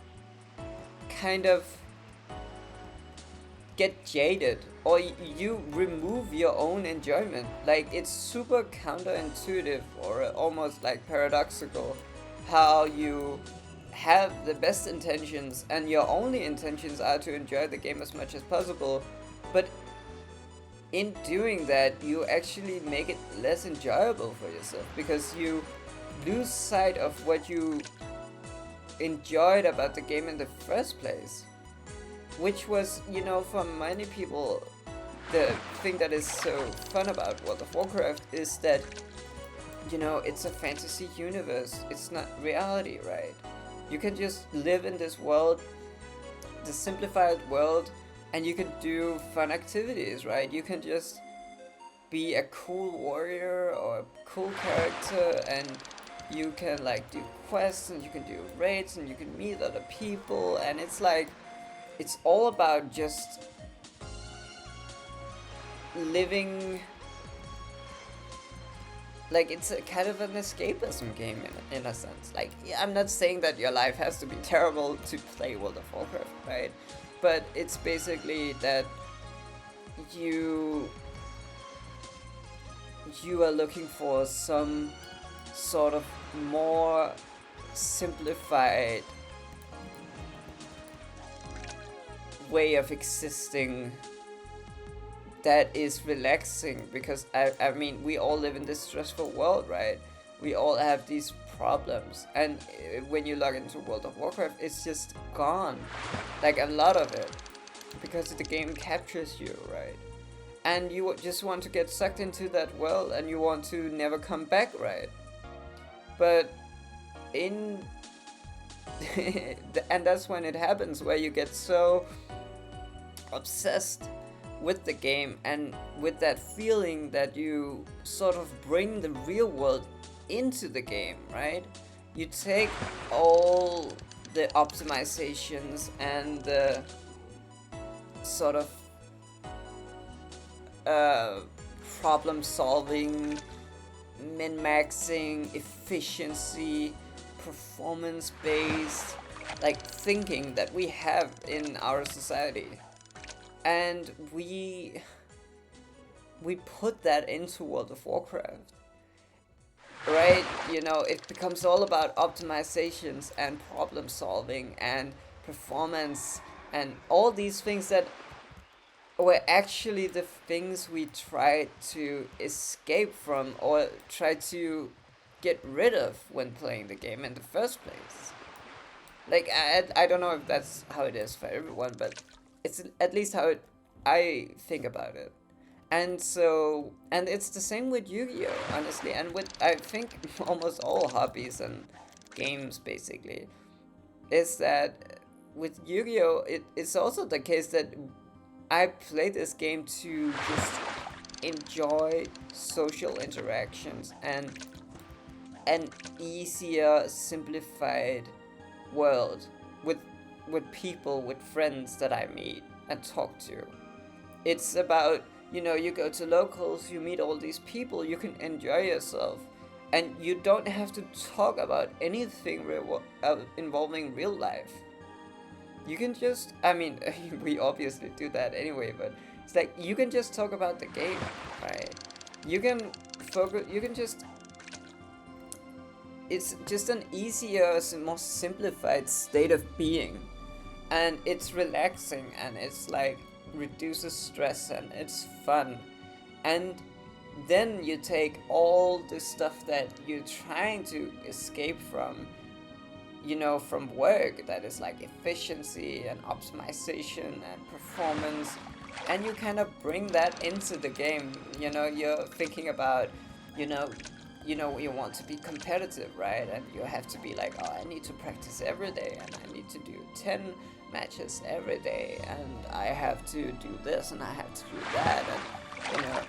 kind of get jaded, or you remove your own enjoyment. Like it's super counterintuitive or almost like paradoxical how you have the best intentions and your only intentions are to enjoy the game as much as possible, but in doing that you actually make it less enjoyable for yourself because you lose sight of what you enjoyed about the game in the first place. Which was, for many people, the thing that is so fun about World of Warcraft is that, it's a fantasy universe. It's not reality, right? You can just live in this world, the simplified world, and you can do fun activities, right? You can just be a cool warrior or a cool character, and you can do quests, and you can do raids, and you can meet other people, and it's all about just living. It's a kind of an escapism game in a sense. I'm not saying that your life has to be terrible to play World of Warcraft, right? But it's basically that you are looking for some sort of more simplified way of existing that is relaxing, because I mean we all live in this stressful world, right? We all have these problems, and when you log into World of Warcraft it's just gone, a lot of it, because the game captures you, right? And you just want to get sucked into that world and you want to never come back, right? But and that's when it happens, where you get so obsessed with the game and with that feeling that you sort of bring the real world into the game, right? You take all the optimizations and the sort of problem solving, min-maxing, efficiency, performance based thinking that we have in our society, and we put that into World of Warcraft, right? It becomes all about optimizations and problem solving and performance and all these things that, were actually the things we tried to escape from or try to get rid of when playing the game in the first place. Like, I don't know if that's how it is for everyone, but it's at least how I think about it. And so, and it's the same with Yu-Gi-Oh, honestly, and with, I think, almost all hobbies and games, basically, is that with Yu-Gi-Oh, it's also the case that I play this game to just enjoy social interactions and an easier, simplified world with people, with friends that I meet and talk to. It's about, you go to locals, you meet all these people, you can enjoy yourself, and you don't have to talk about anything involving real life. You can just, I mean, we obviously do that anyway, but it's like you can just talk about the game, right? You can focus, you can just, it's just an easier, more simplified state of being. And it's relaxing and it's like reduces stress and it's fun. And then you take all the stuff that you're trying to escape from, from work, that is like efficiency and optimization and performance, and you kind of bring that into the game. You're thinking about, you know you want to be competitive, right? And you have to be like, oh, I need to practice every day and I need to do 10 matches every day and I have to do this and I have to do that, and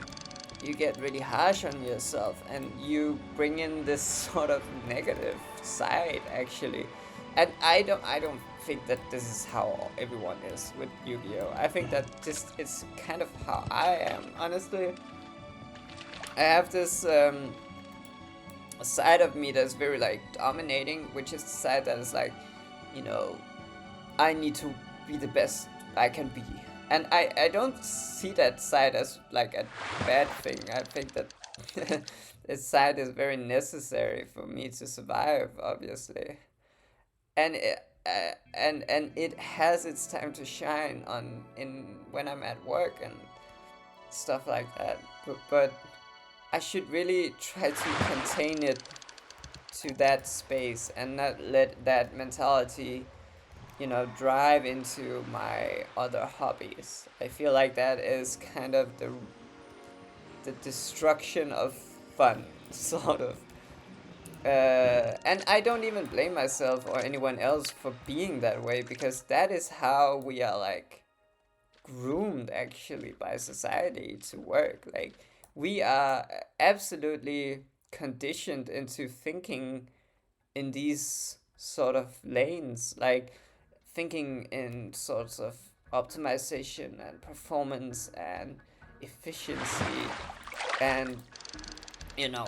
you get really harsh on yourself and you bring in this sort of negative side, actually. And I don't think that this is how everyone is with Yu-Gi-Oh. I think that this is kind of how I am, honestly. I have this side of me that's very like dominating, which is the side that is like, you know, I need to be the best I can be. And I don't see that side as like a bad thing. I think that this side is very necessary for me to survive, obviously. And and it has its time to shine on in when I'm at work and stuff like that. But I should really try to contain it to that space and not let that mentality, drive into my other hobbies. I feel like that is kind of the destruction of fun, sort of. And I don't even blame myself or anyone else for being that way, because that is how we are like groomed actually by society to work. Like, we are absolutely conditioned into thinking in these sort of lanes, like thinking in sorts of optimization and performance and efficiency and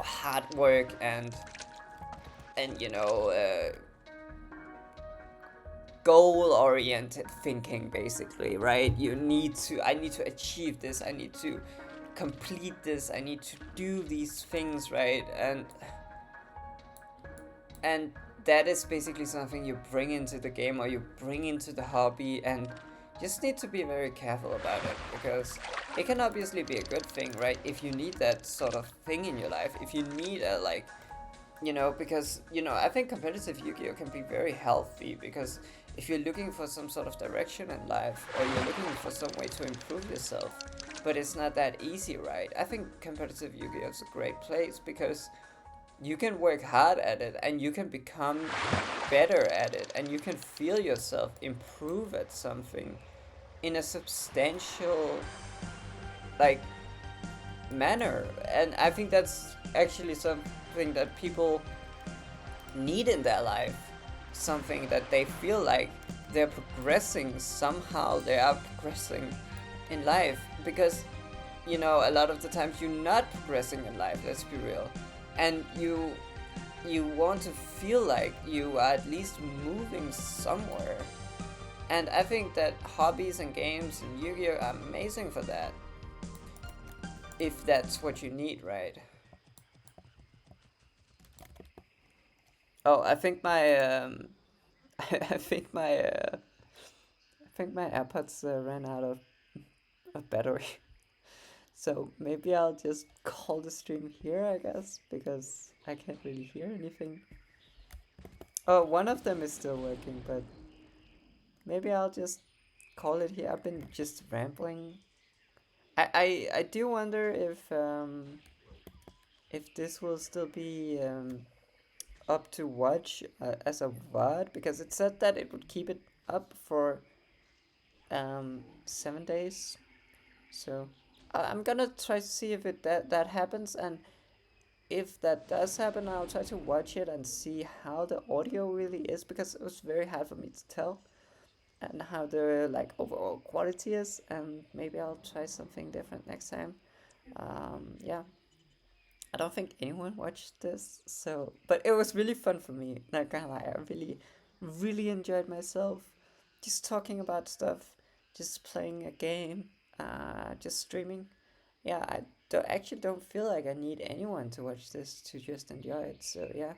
hard work and goal oriented thinking, basically, right? I need to achieve this, I need to complete this, I need to do these things, right? And that is basically something you bring into the game or you bring into the hobby, and just need to be very careful about it, because it can obviously be a good thing, right? If you need that sort of thing in your life, if you need a like, because I think competitive Yu-Gi-Oh can be very healthy, because if you're looking for some sort of direction in life, or you're looking for some way to improve yourself, but it's not that easy, right? I think competitive Yu-Gi-Oh is a great place, because you can work hard at it and you can become better at it and you can feel yourself improve at something in a substantial like manner. And I think that's actually something that people need in their life, something that they feel like they're progressing somehow, they are progressing in life, because a lot of the times you're not progressing in life, let's be real, and you want to feel like you are at least moving somewhere. And I think that hobbies and games and Yu-Gi-Oh are amazing for that, if that's what you need, right? Oh, I think my I think my AirPods ran out of a battery. So maybe I'll just call the stream here, I guess, because I can't really hear anything. Oh, one of them is still working, but maybe I'll just call it here. I've been just rambling. I do wonder if this will still be up to watch as a VOD, because it said that it would keep it up for 7 days. So I'm gonna try to see if that happens, and if that does happen, I'll try to watch it and see how the audio really is, because it was very hard for me to tell, and how the like overall quality is, and maybe I'll try something different next time. Yeah, I don't think anyone watched this, so but it was really fun for me. Not gonna lie, I really enjoyed myself, just talking about stuff, just playing a game, just streaming. Yeah, I don't feel like I need anyone to watch this to just enjoy it. So yeah,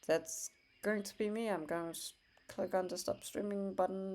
that's going to be me. I'm going to click on the stop streaming button